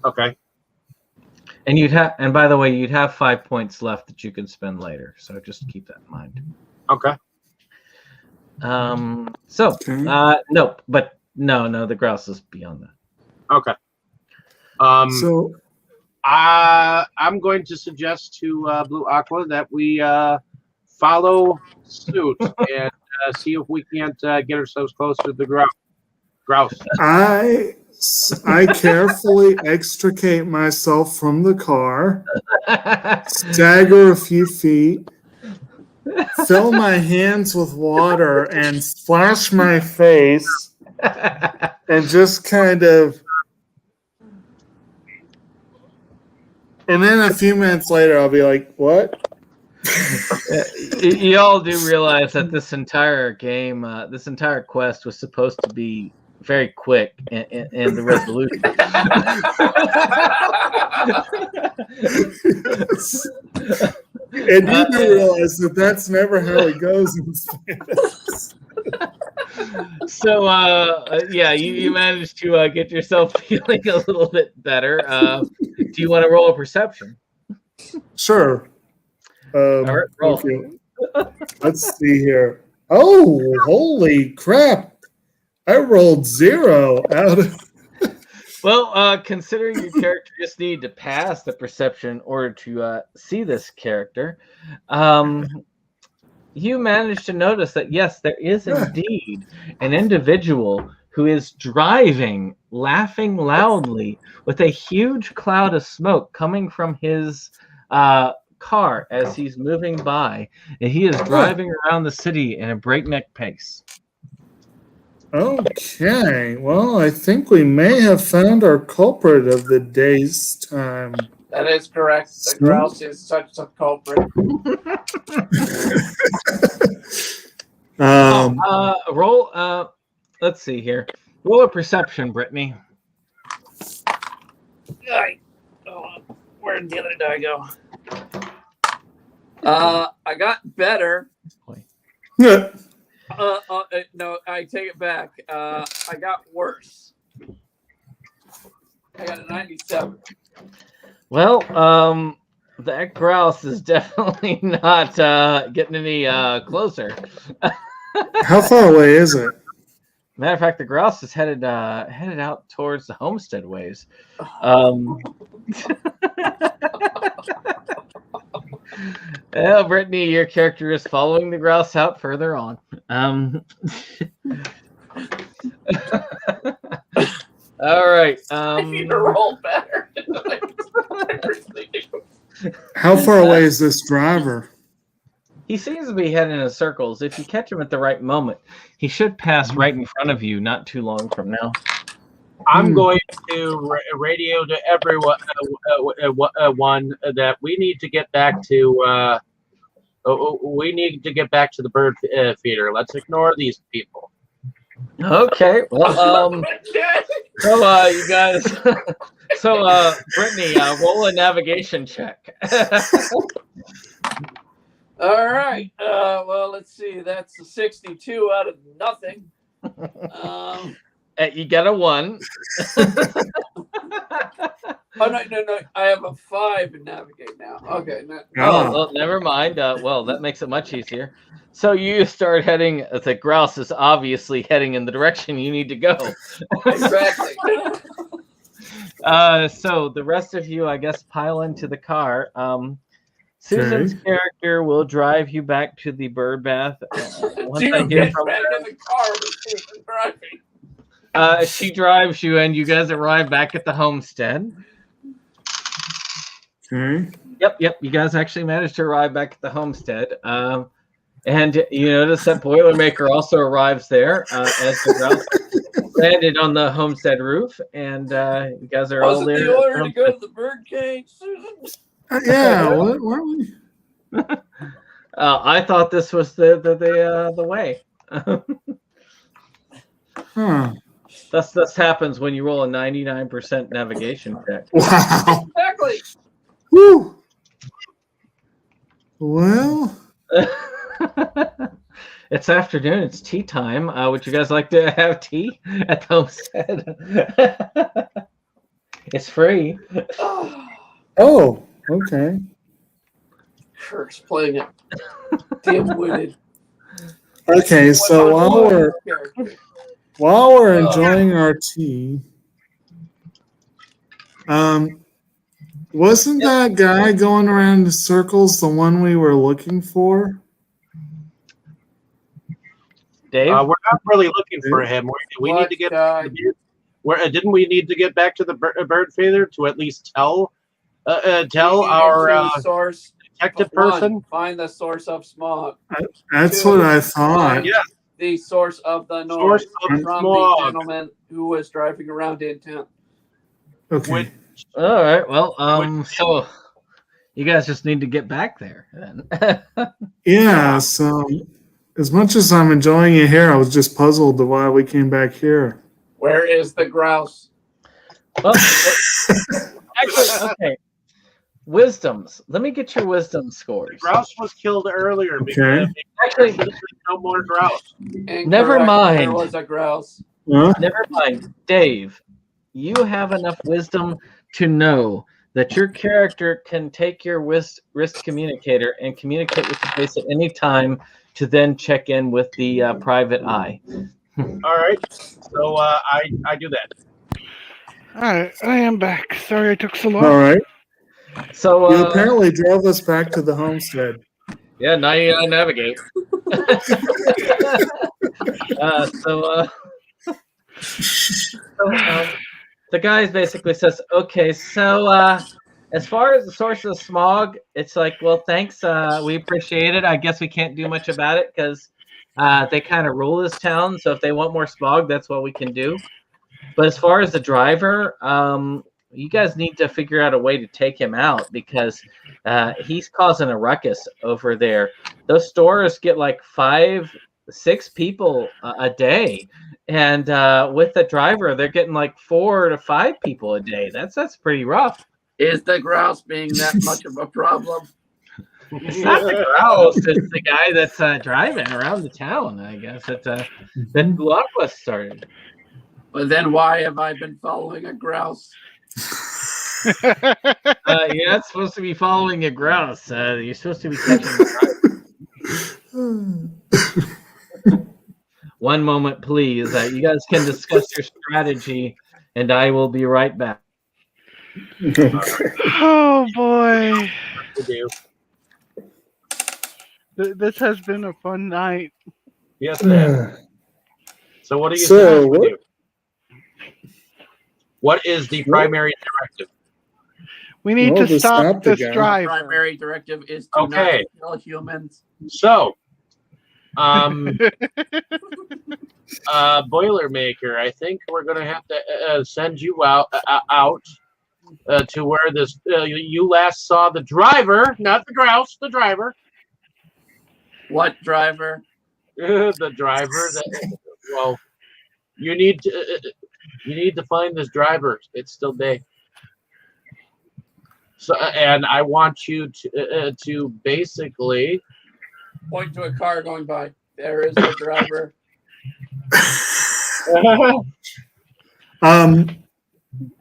Okay. And and by the way, you'd have 5 points left that you can spend later. So just keep that in mind. Okay. Nope, but no, the grouse is beyond that. Okay. So I'm going to suggest to Blue Aqua that we follow suit and see if we can't get ourselves closer to the grouse. I carefully extricate myself from the car, stagger a few feet, fill my hands with water, and splash my face, and just kind of. And then a few minutes later, I'll be like, what? You all do realize that this entire game, this entire quest was supposed to be very quick in the resolution. And you do realize that that's never how it goes in Spandex. So, yeah, you managed to get yourself feeling a little bit better. Do you want to roll a perception? Sure. All right, roll. Okay. Let's see here. Oh, holy crap. I rolled 0 out of... Well, considering your character just needed to pass the perception in order to see this character, you managed to notice that, yes, there is indeed an individual who is driving, laughing loudly, with a huge cloud of smoke coming from his car as he's moving by. And he is driving around the city in a breakneck pace. Okay, well, I think we may have found our culprit of the day's time. That is correct. The grouse is such a culprit. Roll. Let's see here. Roll a perception, Brittany. Where did the other die go? I got better. Yeah. No, I take it back. I got worse. I got a 97. Well, that grouse is definitely not getting any closer. How far away is it? Matter of fact, the grouse is headed out towards the homestead ways. Well, Brittany, your character is following the grouse out further on. All right. I need to roll better. How far away is this driver? He seems to be heading in circles. If you catch him at the right moment, he should pass right in front of you not too long from now. I'm going to radio to everyone one that we need to get back to. We need to get back to the bird feeder. Let's ignore these people. Okay. Well, so you guys, so Brittany, roll a navigation check. All right. Well, let's see. That's a 62 out of nothing. You got a 1. Oh no! I have a 5 in navigate now. Okay. Oh, well, never mind. Well, that makes it much easier. So you start heading. The grouse is obviously heading in the direction you need to go. Exactly. So the rest of you, I guess, pile into the car. Susan's character will drive you back to the bird bath. Once I hear from back in the car with Susan driving. she drives you, and you guys arrive back at the homestead. Okay. Yep. You guys actually managed to arrive back at the homestead. And you notice that Boilermaker also arrives there as the grouse landed on the homestead roof, and you guys are all there. Was it the order to go to the birdcage, Susan? Yeah. What were we? I thought this was the way. Huh. This happens when you roll a 99% navigation check. Wow. Exactly. Woo. Well. It's afternoon. It's tea time. Would you guys like to have tea at the homestead? It's free. Oh. Okay. Kurt's playing it dim-witted. Okay. So while we're enjoying our tea, wasn't that guy going around in circles the one we were looking for? Dave? We're not really looking for him. We need to get. Didn't we need to get back to the bird feeder to at least tell our source detective person? Find the source of smog. That's what I thought. Yeah. The source of the noise from smog. the gentleman who was driving around in town. Okay. All right. Well, so you guys just need to get back there then. Yeah. So as much as I'm enjoying it here, I was just puzzled to why we came back here. Where is the grouse? Well, actually, okay. Wisdoms. Let me get your wisdom scores. Grouse was killed earlier. Okay. Actually, no more grouse. Never mind. There was a grouse. Huh? Never mind. Dave, you have enough wisdom to know that your character can take your wrist communicator and communicate with the base at any time to then check in with the private eye. All right. So I do that. All right, I am back. Sorry I took so long. All right. So You apparently drove us back to the homestead. yeah, now you gotta navigate. The guy basically says, okay, so as far as the source of the smog, it's like, well, thanks. We appreciate it. I guess we can't do much about it because they kind of rule this town. So if they want more smog, that's what we can do. But as far as the driver, you guys need to figure out a way to take him out because he's causing a ruckus over there. Those stores get like 5-6 people a day, and with the driver, they're getting like 4 to 5 people a day. That's pretty rough. Is the grouse being that much of a problem? It's not the grouse; it's the guy that's driving around the town. I guess that Blackwell started. But then why have I been following a grouse? You're not supposed to be following a grouse. You're supposed to be catching the driver. One moment, please. You guys can discuss your strategy, and I will be right back. Oh boy, To do. this has been a fun night. Yes, ma'am. So what do you So, suggest we what- do? What is the primary directive? We need Well, to to stop stop the this guy. driver. Primary directive is to Okay. not kill humans. So, Boilermaker, I think we're going to have to send you out to where this you last saw the driver, not the grouse, the driver. What driver? The driver. Well, you need to find this driver. It's still day. So, and I want you to basically. Point to a car going by. There is the driver.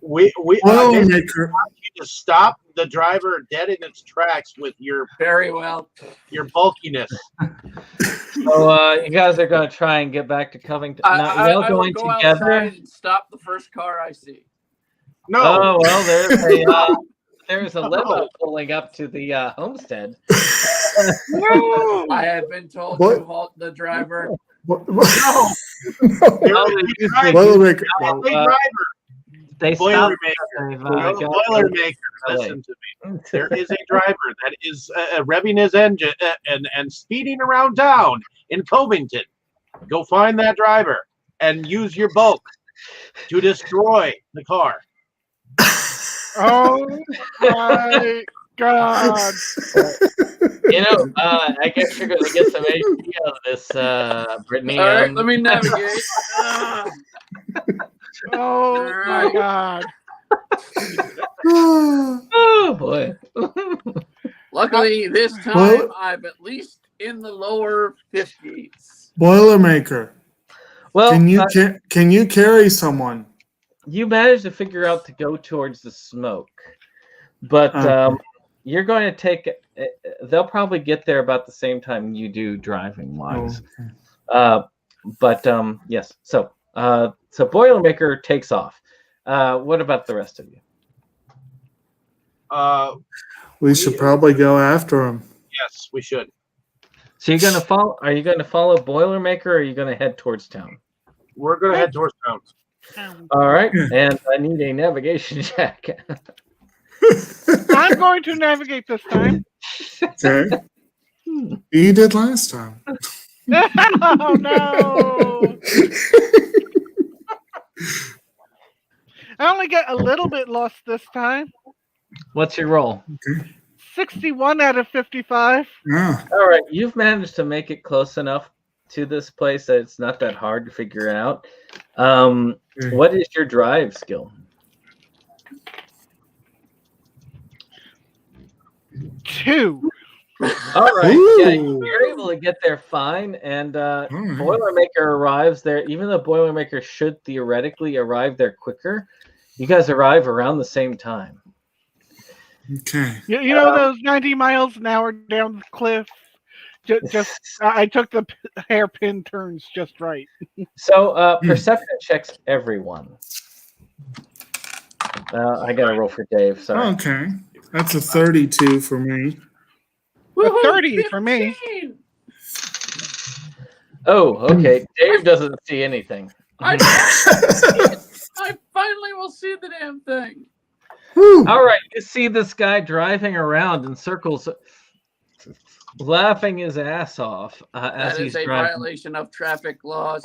We Boilermaker. to stop the driver dead in its tracks with your Very well. bulkiness. So you guys are going to try and get back to Covington. Now, I y'all will going go together? outside and stop the first car I see. No, Oh well, there's a limo pulling up to the homestead. I have been told What? to halt the driver. no. Oh, they usually do. Boilermaker. No, the Uh, driver. They stopped. Boilermaker. They've, No, got- Boilermaker. Listen to me. There is a driver that is revving his engine and speeding around town in Covington. Go find that driver and use your bulk to destroy the car. Oh my god! I guess you're going to get some HP out of this, Brittany. All right, let me navigate. Oh my Alright. god! Oh boy. Luckily, this time Well- I'm at least in the lower 50s. Boilermaker. Well, Can you carry someone? you managed to figure out to go towards the smoke, but Okay. you're going to take. They'll probably get there about the same time you do, driving wise. But yes. So Boilermaker takes off. What about the rest of you? We should probably go after him. Yes, we should. So you're going to follow? Are you going to follow Boilermaker, or are you going to head towards town? We're going to head towards town. All right, and I need a navigation check. I'm going to navigate this time. Okay. You did last time. Oh no! I only get a little bit lost this time. What's your roll? 61 out of 55. Yeah. All right, you've managed to make it close enough to this place that it's not that hard to figure out. What is your drive skill? 2. All right, yeah, Ooh. you're able to get there fine, and right. Boilermaker arrives there. Even though Boilermaker should theoretically arrive there quicker, you guys arrive around the same time. Okay. You know those 90 miles an hour down the cliff? Just I took the hairpin turns just right. So perception checks everyone. I got to roll for Dave. Sorry. Okay. That's a 32 for me. A 30 for me. 15. Oh, okay. Dave doesn't see anything. I finally will see the damn thing. Whew. All right, you see this guy driving around in circles, laughing his ass off as That he's is a driving. violation of traffic laws.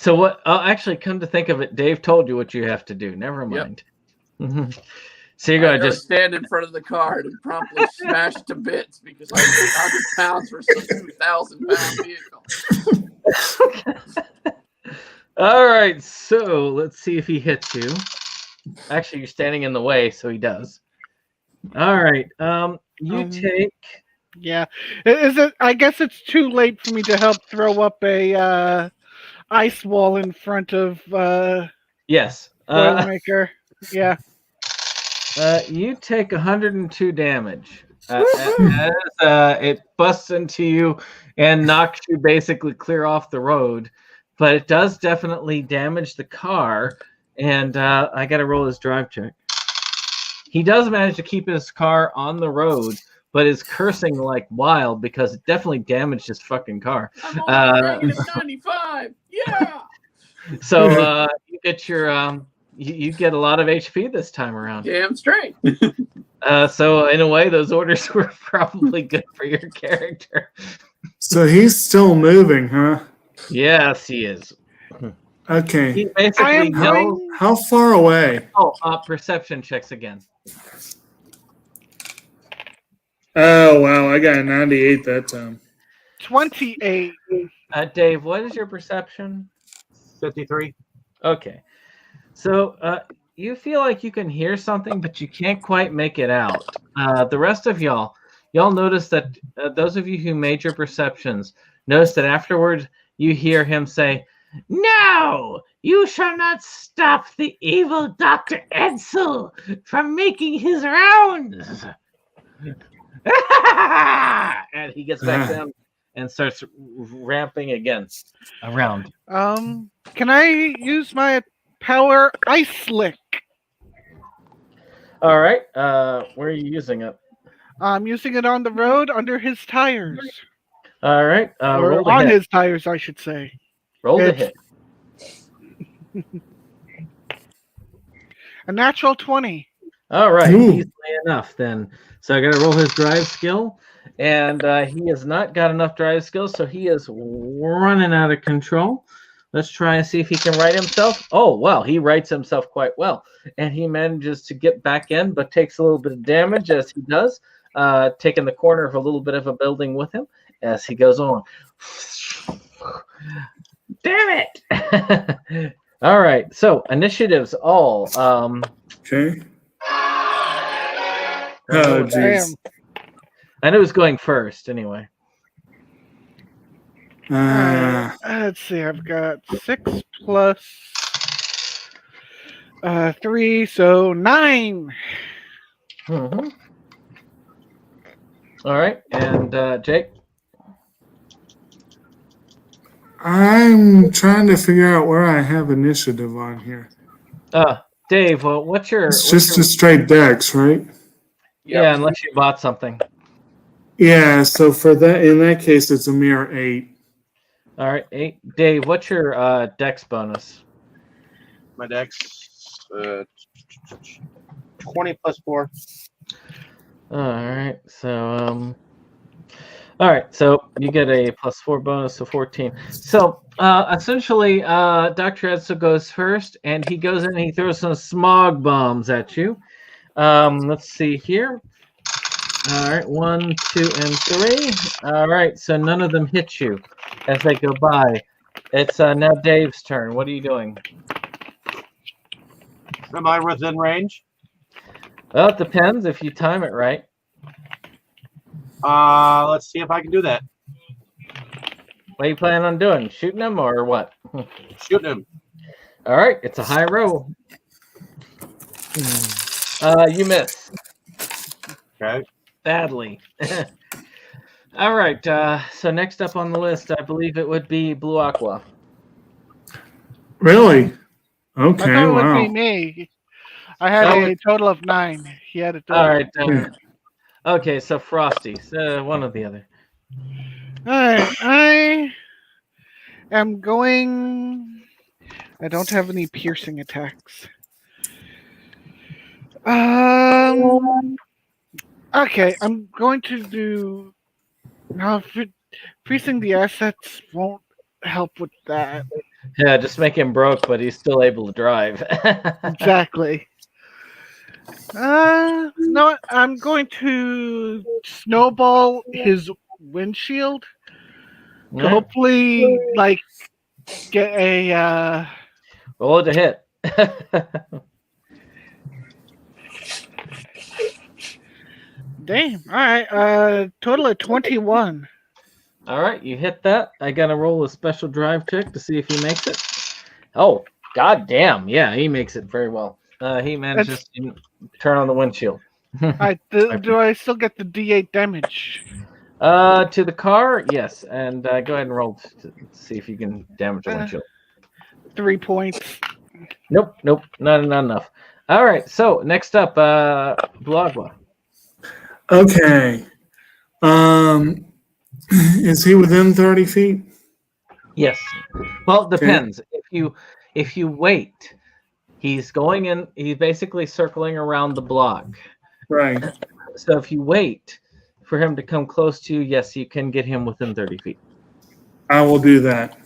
So what? Oh, actually, come to think of it, Dave told you what you have to do. Never mind. So you're I gonna just stand in front of the card and promptly smash to bits because I'm 800 pounds versus a 2,000-pound vehicle. All right, so let's see if he hits you. Actually, you're standing in the way, so he does. All right. You take. Yeah. Is it? I guess it's too late for me to help throw up a ice wall in front of Yes. Boilermaker. Yeah. You take 102 damage. It busts into you and knocks you basically clear off the road, but it does definitely damage the car. And I got to roll his drive check. He does manage to keep his car on the road, but is cursing like wild because it definitely damaged his fucking car. I'm only -95. Yeah. So you get your you get a lot of HP this time around. Damn straight. So in a way, those orders were probably good for your character. So he's still moving, huh? Yes, he is. Okay. He basically knows. How far away? Oh, perception checks again. Oh, wow. I got a 98 that time. 28. Dave, what is your perception? 53. Okay. So you feel like you can hear something, but you can't quite make it out. The rest of y'all notice that those of you who made your perceptions notice that afterwards you hear him say, "No, you shall not stop the evil Dr. Edsel from making his rounds." And he gets back down and starts ramping again around. Can I use my power ice lick? All right. Where are you using it? I'm using it on the road under his tires. All right. Roll Or the on hit. his tires, I should say. Roll the It's- hit. A natural 20. All right. Ooh. Easily enough then. So I got to roll his drive skill. And he has not got enough drive skill, so he is running out of control. Let's try and see if he can right himself. Oh, well, he rights himself quite well. And he manages to get back in, but takes a little bit of damage as he does, taking the corner of a little bit of a building with him as he goes on. Damn it! All right, so initiatives all. Okay. Oh, Damn. jeez. I know who's going first anyway. Let's see, I've got 6 plus 3, so 9. Mm-hmm. All right, and Jake? I'm trying to figure out where I have initiative on here. Dave, well, what's your... It's just a straight dex, right? Yeah, unless you bought something. Yeah, so for that, in that case, it's a mere 8. All right, 8. Dave, what's your dex bonus? My dex, 20 plus 4. All right, so all right, so you get a +4 bonus, so 14. So essentially, Dr. Edsel goes first, and he goes in and he throws some smog bombs at you. Let's see here. All right, 1, 2, and 3. All right, so none of them hit you as they go by. It's now Dave's turn. What are you doing? Am I within range? Well, it depends if you time it right. Let's see if I can do that. What are you planning on doing? Shooting them or what? Shooting him. All right, it's a high roll. You miss. Okay. Badly. All right, so next up on the list, I believe it would be Blue Aqua. Really? I Okay, thought it would wow. be me. I had a total of 9. He had a total. All right. Okay, so Frosty. So one or the other. Alright, I am going. I don't have any piercing attacks. Okay, I'm going to do. No, freezing the assets won't help with that. Yeah, just make him broke, but he's still able to drive. Exactly. No, I'm going to snowball his windshield to hopefully like get a Roll it to hit. damn. All right, total of 21. All right, you hit that. I gotta roll a special drive check to see if he makes it. Oh, god damn. Yeah, he makes it very well. He manages to turn on the windshield. Do I still get the D8 damage? To the car, yes. And go ahead and roll to see if you can damage the windshield. 3 points. Nope, not enough. All right, so next up, Blagwa. Okay. Is he within 30 feet? Yes. Well, it depends. If you wait, he's going in. He's basically circling around the block. Right. So if you wait for him to come close to you, yes, you can get him within 30 feet. I will do that.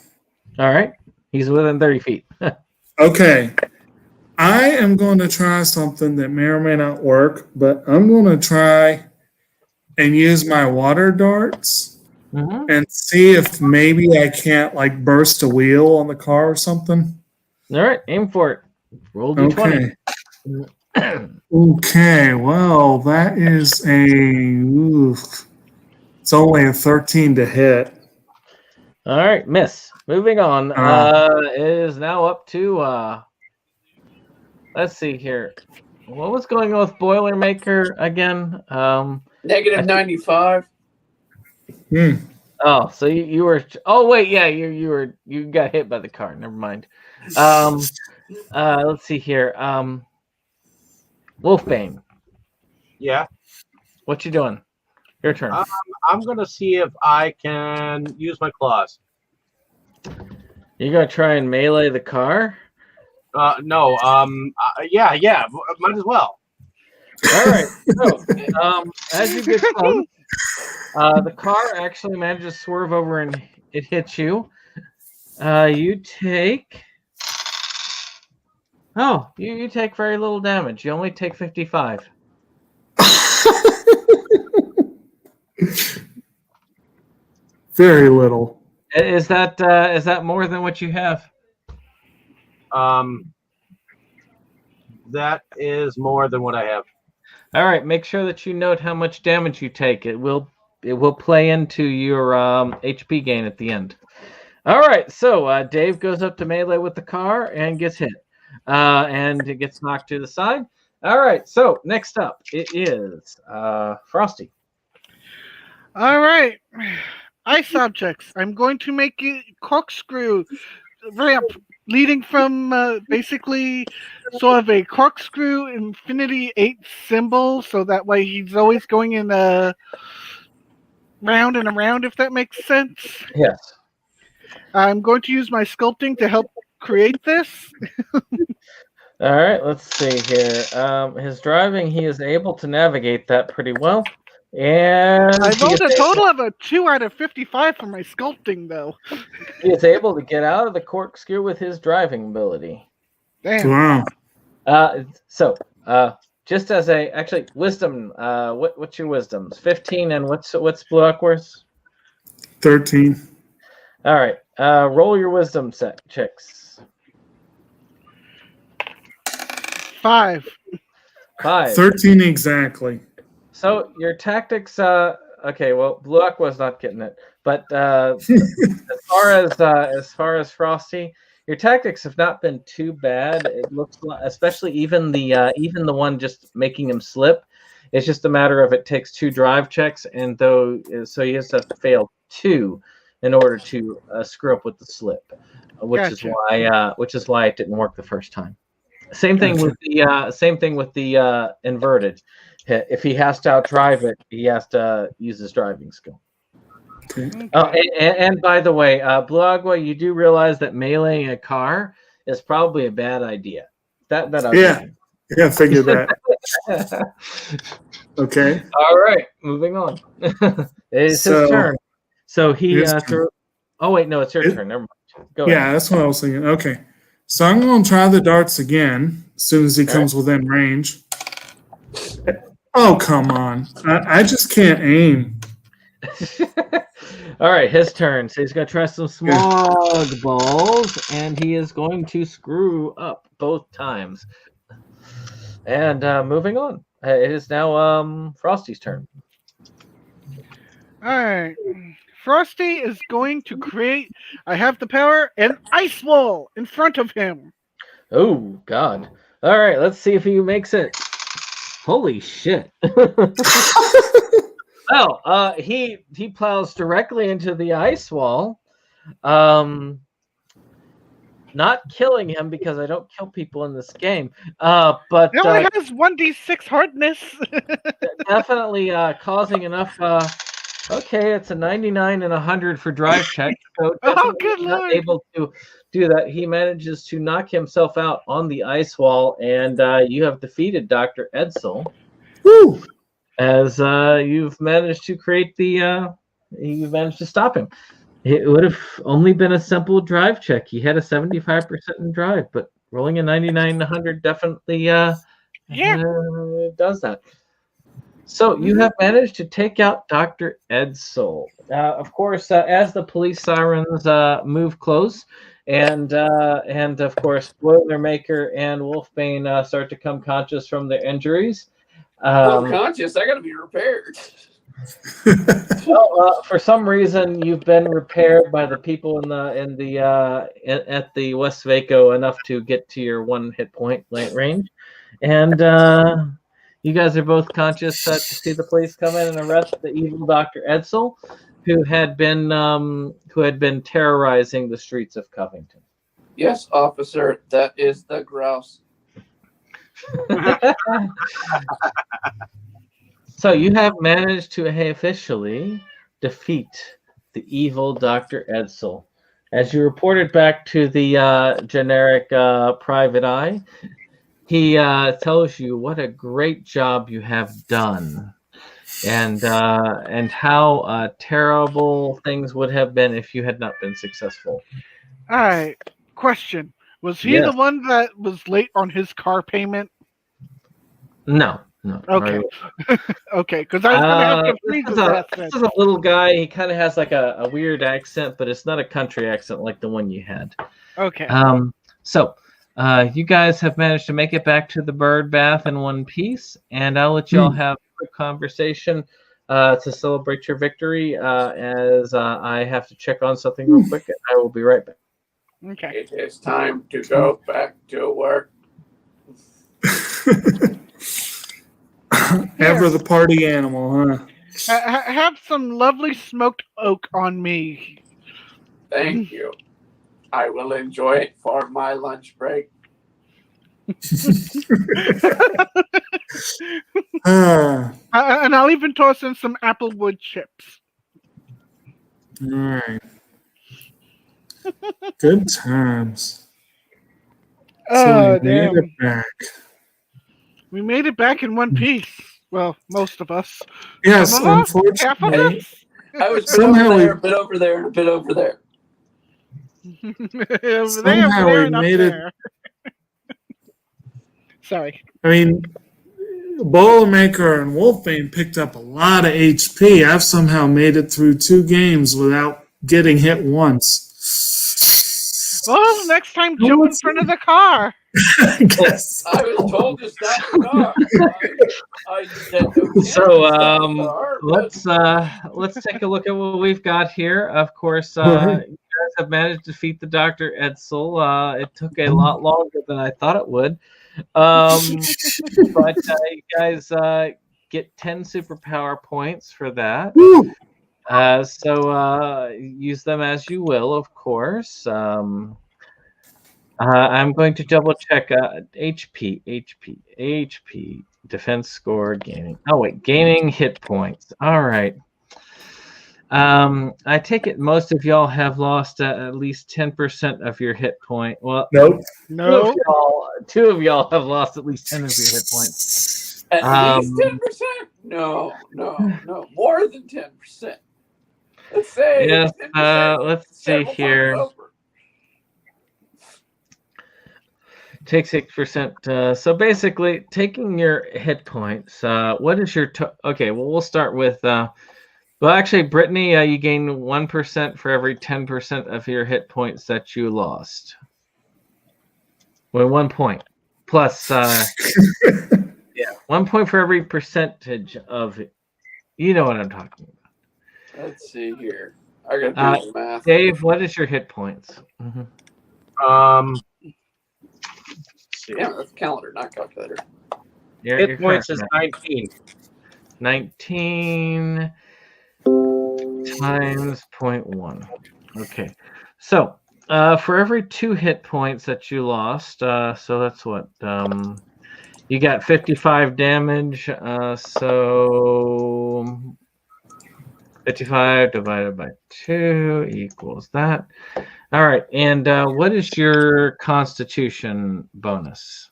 All right. He's within 30 feet. Okay. I am going to try something that may or may not work, but I'm going to try and use my water darts and see if maybe I can't like burst a wheel on the car or something. All right. Aim for it. Roll D20. Okay. Okay. Well, that is it's only a 13 to hit. All right. Miss. Moving on. It is now up to let's see here. What was going on with Boilermaker again? Negative 95. Oh, so you were. Oh wait, yeah, you got hit by the car. Never mind. Let's see here. Wolfbane. Yeah. What you doing? Your turn. I'm gonna see if I can use my claws. You gonna try and melee the car? No. Yeah. Might as well. All right. So, as you get close, the car actually manages to swerve over and it hits you. You take. Oh, you take very little damage. You only take 55. Very little. Is that more than what you have? That is more than what I have. All right. Make sure that you note how much damage you take. It will play into your HP gain at the end. All right. So Dave goes up to melee with the car and gets hit, and it gets knocked to the side. All right. So next up, it is Frosty. All right. Ice objects. I'm going to make a corkscrew ramp leading from basically sort of a corkscrew infinity 8 symbol, so that way he's always going in round and around, if that makes sense. Yes. I'm going to use my sculpting to help create this. All right. Let's see here. His driving, he is able to navigate that pretty well. And I rolled a total of a 2 out of 55 for my sculpting, though. He is able to get out of the corkscrew with his driving ability. Damn. Wow. So, just as actually wisdom. What's your wisdoms? 15, and what's Blue Aqua's? 13. All right. Roll your wisdom checks. 5. 13 exactly. So your tactics. Okay. Well, Blue Aqua's not getting it, but as far as Frosty, your tactics have not been too bad. It looks like, especially even the one just making him slip. It's just a matter of it takes 2 drive checks, and so he has to fail 2 in order to screw up with the slip, which is why it didn't work the first time. Same thing with the inverted. If he has to outdrive it, he has to use his driving skill. Okay. Oh, and by the way, Blue Agua, you do realize that meleeing a car is probably a bad idea. That I figured that. Okay. All right, moving on. It's his turn. So he. Oh wait, no, it's your turn. Never mind. Go ahead. Yeah, that's what I was thinking. Okay. So I'm going to try the darts again as soon as he All comes within range. Oh, come on. I just can't aim. All right, his turn. So he's going to try some smog balls, and he is going to screw up both times. And moving on. It is now Frosty's turn. All right. Frosty is going to create, I have the power, an ice wall in front of him. Oh, God. All right, let's see if he makes it. Holy shit. Well, he plows directly into the ice wall. Not killing him because I don't kill people in this game. But It only has 1d6 hardness. definitely causing enough. Okay, it's a 99 and 100 for drive check. So Oh, good not lord. able to do that. He manages to knock himself out on the ice wall, and you have defeated Dr. Edsel. Woo! As you've managed to create the, you've managed to stop him. It would have only been a simple drive check. He had a 75% in drive, but rolling a 99 and 100 definitely does that. So you have managed to take out Dr. Edsel. Of course, as the police sirens move close, and of course, Boilermaker and Wolfbane start to come conscious from their injuries. Conscious, I gotta be repaired. Well, for some reason, you've been repaired by the people at the West Vaco enough to get to your 1 hit point range, and you guys are both conscious to see the police come in and arrest the evil Dr. Edsel, who had been terrorizing the streets of Covington. Yes, officer, that is the grouse. So you have managed to officially defeat the evil Dr. Edsel. As you reported back to the generic private eye, he tells you what a great job you have done, and how terrible things would have been if you had not been successful. All right. Question. Was he the one that was late on his car payment? No. Okay. Okay, because I was going to have to freeze his ass. This is a little guy. He kind of has like a weird accent, but it's not a country accent like the one you had. Okay. So you guys have managed to make it back to the bird bath in one piece, and I'll let you all have a quick conversation to celebrate your victory as I have to check on something real quick, and I will be right back. Okay. It is time to go back to work. Ever the party animal, huh? Have some lovely smoked oak on me. Thank you. I will enjoy it for my lunch break. All And I'll even toss in some applewood chips. right. Good times. Oh, we made damn. it back. We made it back in one piece. Well, most of us. Yes, Some of us? Half of unfortunately. us? I was Somehow a bit over there, and a bit over there. Somehow we made it. Sorry. I mean, Boilermaker and Wolfbane picked up a lot of HP. I've somehow made it through 2 games without getting hit once. Well, next time, jump in front of the car. I guess. I was told to stop the car. I said no. So let's take a look at what we've got here. Of course, you guys have managed to defeat the Dr. Edsel. It took a lot longer than I thought it would, but you guys get 10 superpower points for that. Woo! So use them as you will, of course. I'm going to double check HP, defense score, gaming. Oh wait, gaming hit points. All right. I take it most of y'all have lost at least 10% of your hit point. Well, Nope. No. Two of y'all have lost at least 10 of your hit points. At least 10%? No. More than 10%. Let's say. Yes. 10%. Let's see here. Take 6%. So basically, taking your hit points. What is your okay? Well, we'll start with. Well, actually, Brittany, you gain 1% for every 10% of your hit points that you lost. Well, 1 point plus. Yeah, 1 point for every percentage of it. You know what I'm talking about. Let's see here. I gotta do the math. Dave, what is your hit points? Yeah, that's calendar, not calculator. Hit points is 19. 19 times 0.1. Okay. So for every 2 hit points that you lost, so that's what? You got 55 damage. So 55 divided by 2 equals that. All right. And what is your Constitution bonus?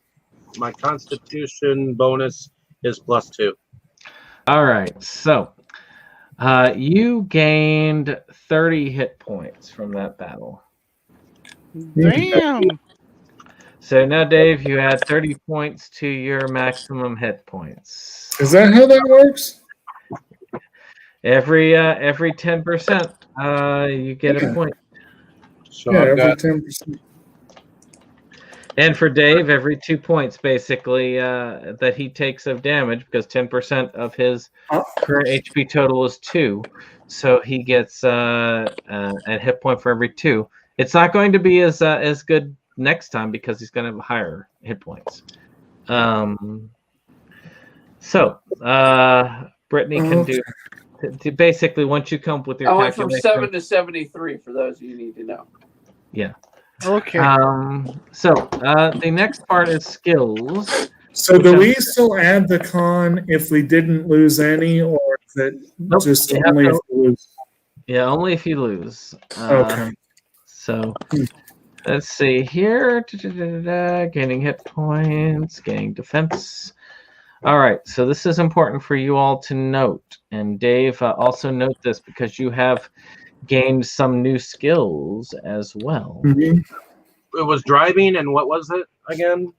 My Constitution bonus is +2. All right. So you gained 30 hit points from that battle. Damn. So now, Dave, you add 30 points to your maximum hit points. Is that how that works? Every 10%, you get a point. So Yeah, I've every got 10%. And for Dave, every 2 points, basically, that he takes of damage, because 10% of his current HP total is 2. So he gets a hit point for every 2. It's not going to be as good next time because he's going to have higher hit points. So Brittany can do basically once you come up with your I went from calculation. 7 to 73 for those you need to know. Yeah. Okay. So the next part is skills. So do we still add the con if we didn't lose any, or is it just you only have if we lose? Yeah, only if you lose. Okay. So let's see here. Gaining hit points, gaining defense. All right, so this is important for you all to note. And Dave, also note this because you have gained some new skills as well. Mhm. it was driving, and what was it again?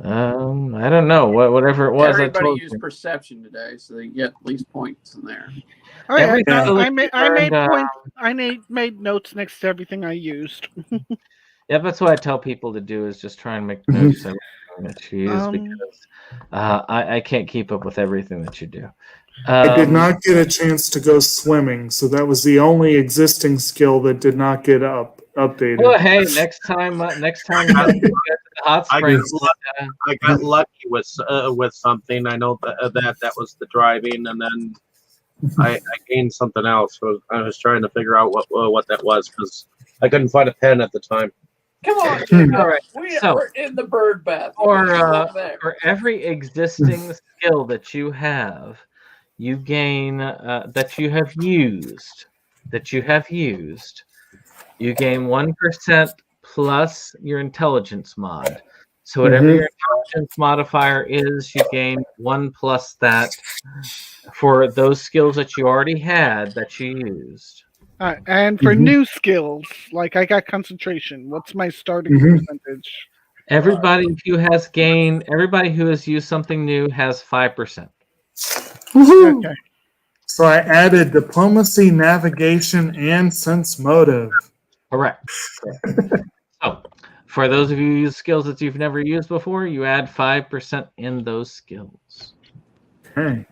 I don't know. Whatever it was, Everybody I told used you. perception today, so they get at least points in there. Oh, yeah, Every skill that I you made earned, points. I made notes next to everything I used. Yeah, that's what I tell people to do is just try and make notes of everything that you use because I can't keep up with everything that you do. I did not get a chance to go swimming, so that was the only existing skill that did not get updated. Well, hey, next time you get to the hot I springs. got lucky with something. I know that was the driving, and then I gained something else. So I was trying to figure out what that was because I couldn't find a pen at the time. Come on, Jacob. All right, We're in the bird bath. For every existing skill that you have, you gain that you have used. You gain 1% plus your intelligence mod. So whatever your intelligence modifier is, you gain 1 plus that for those skills that you already had that you used. And for new skills, like I got concentration. What's my starting percentage? Everybody who has used something new has 5%. Woohoo! Okay. So I added diplomacy, navigation, and sense motive. Correct. So, for those of you who use skills that you've never used before, you add 5% in those skills. Okay.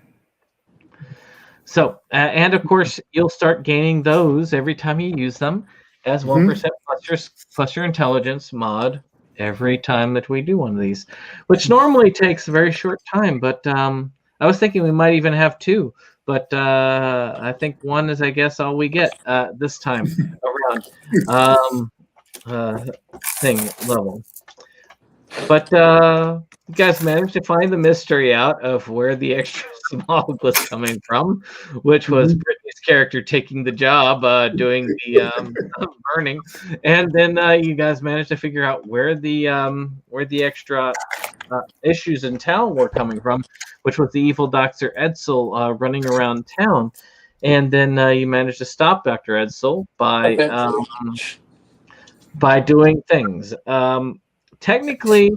So, and of course, you'll start gaining those every time you use them as 1% plus your intelligence mod every time that we do one of these, which normally takes a very short time. But I was thinking we might even have 2. But I think 1 is, I guess, all we get this time around thing level. But you guys managed to find the mystery out of where the extra smog was coming from, which was Brittany's character taking the job, doing the burning, and then you guys managed to figure out where the extra issues in town were coming from, which was the evil Dr. Edsel running around town, and then you managed to stop Dr. Edsel by doing things. technically,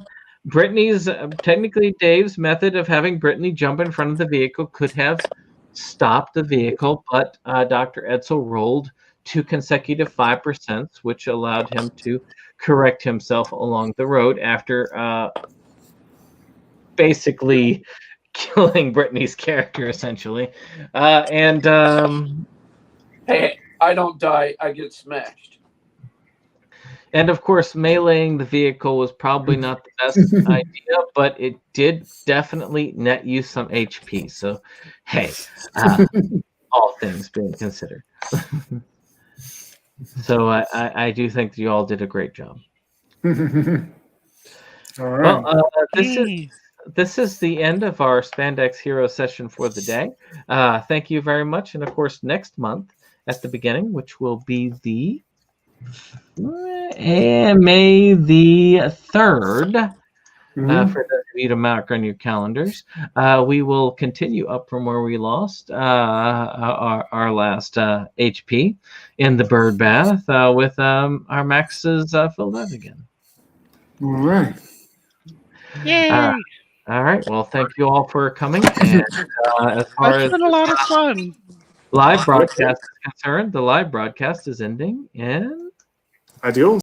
technically Dave's method of having Brittany jump in front of the vehicle could have stopped the vehicle, but Dr. Edsel rolled 2 consecutive 5%, which allowed him to correct himself along the road after basically killing Brittany's character, essentially. Hey, I don't die. I get smashed. And of course, meleeing the vehicle was probably not the best idea, but it did definitely net you some HP. So, hey, all things being considered. So I do think you all did a great job. All right. Well, this is the end of our Spandex Hero session for the day. Thank you very much. And of course, next month at the beginning, which will be the May the 3rd, for those of you to mark on your calendars, we will continue up from where we lost our last HP in the bird bath with our maxes filled out again. All right. Yay! All right. Well, thank you all for coming. And as far It's as been a lot of fun. live broadcast is concerned, the live broadcast is ending in Adios.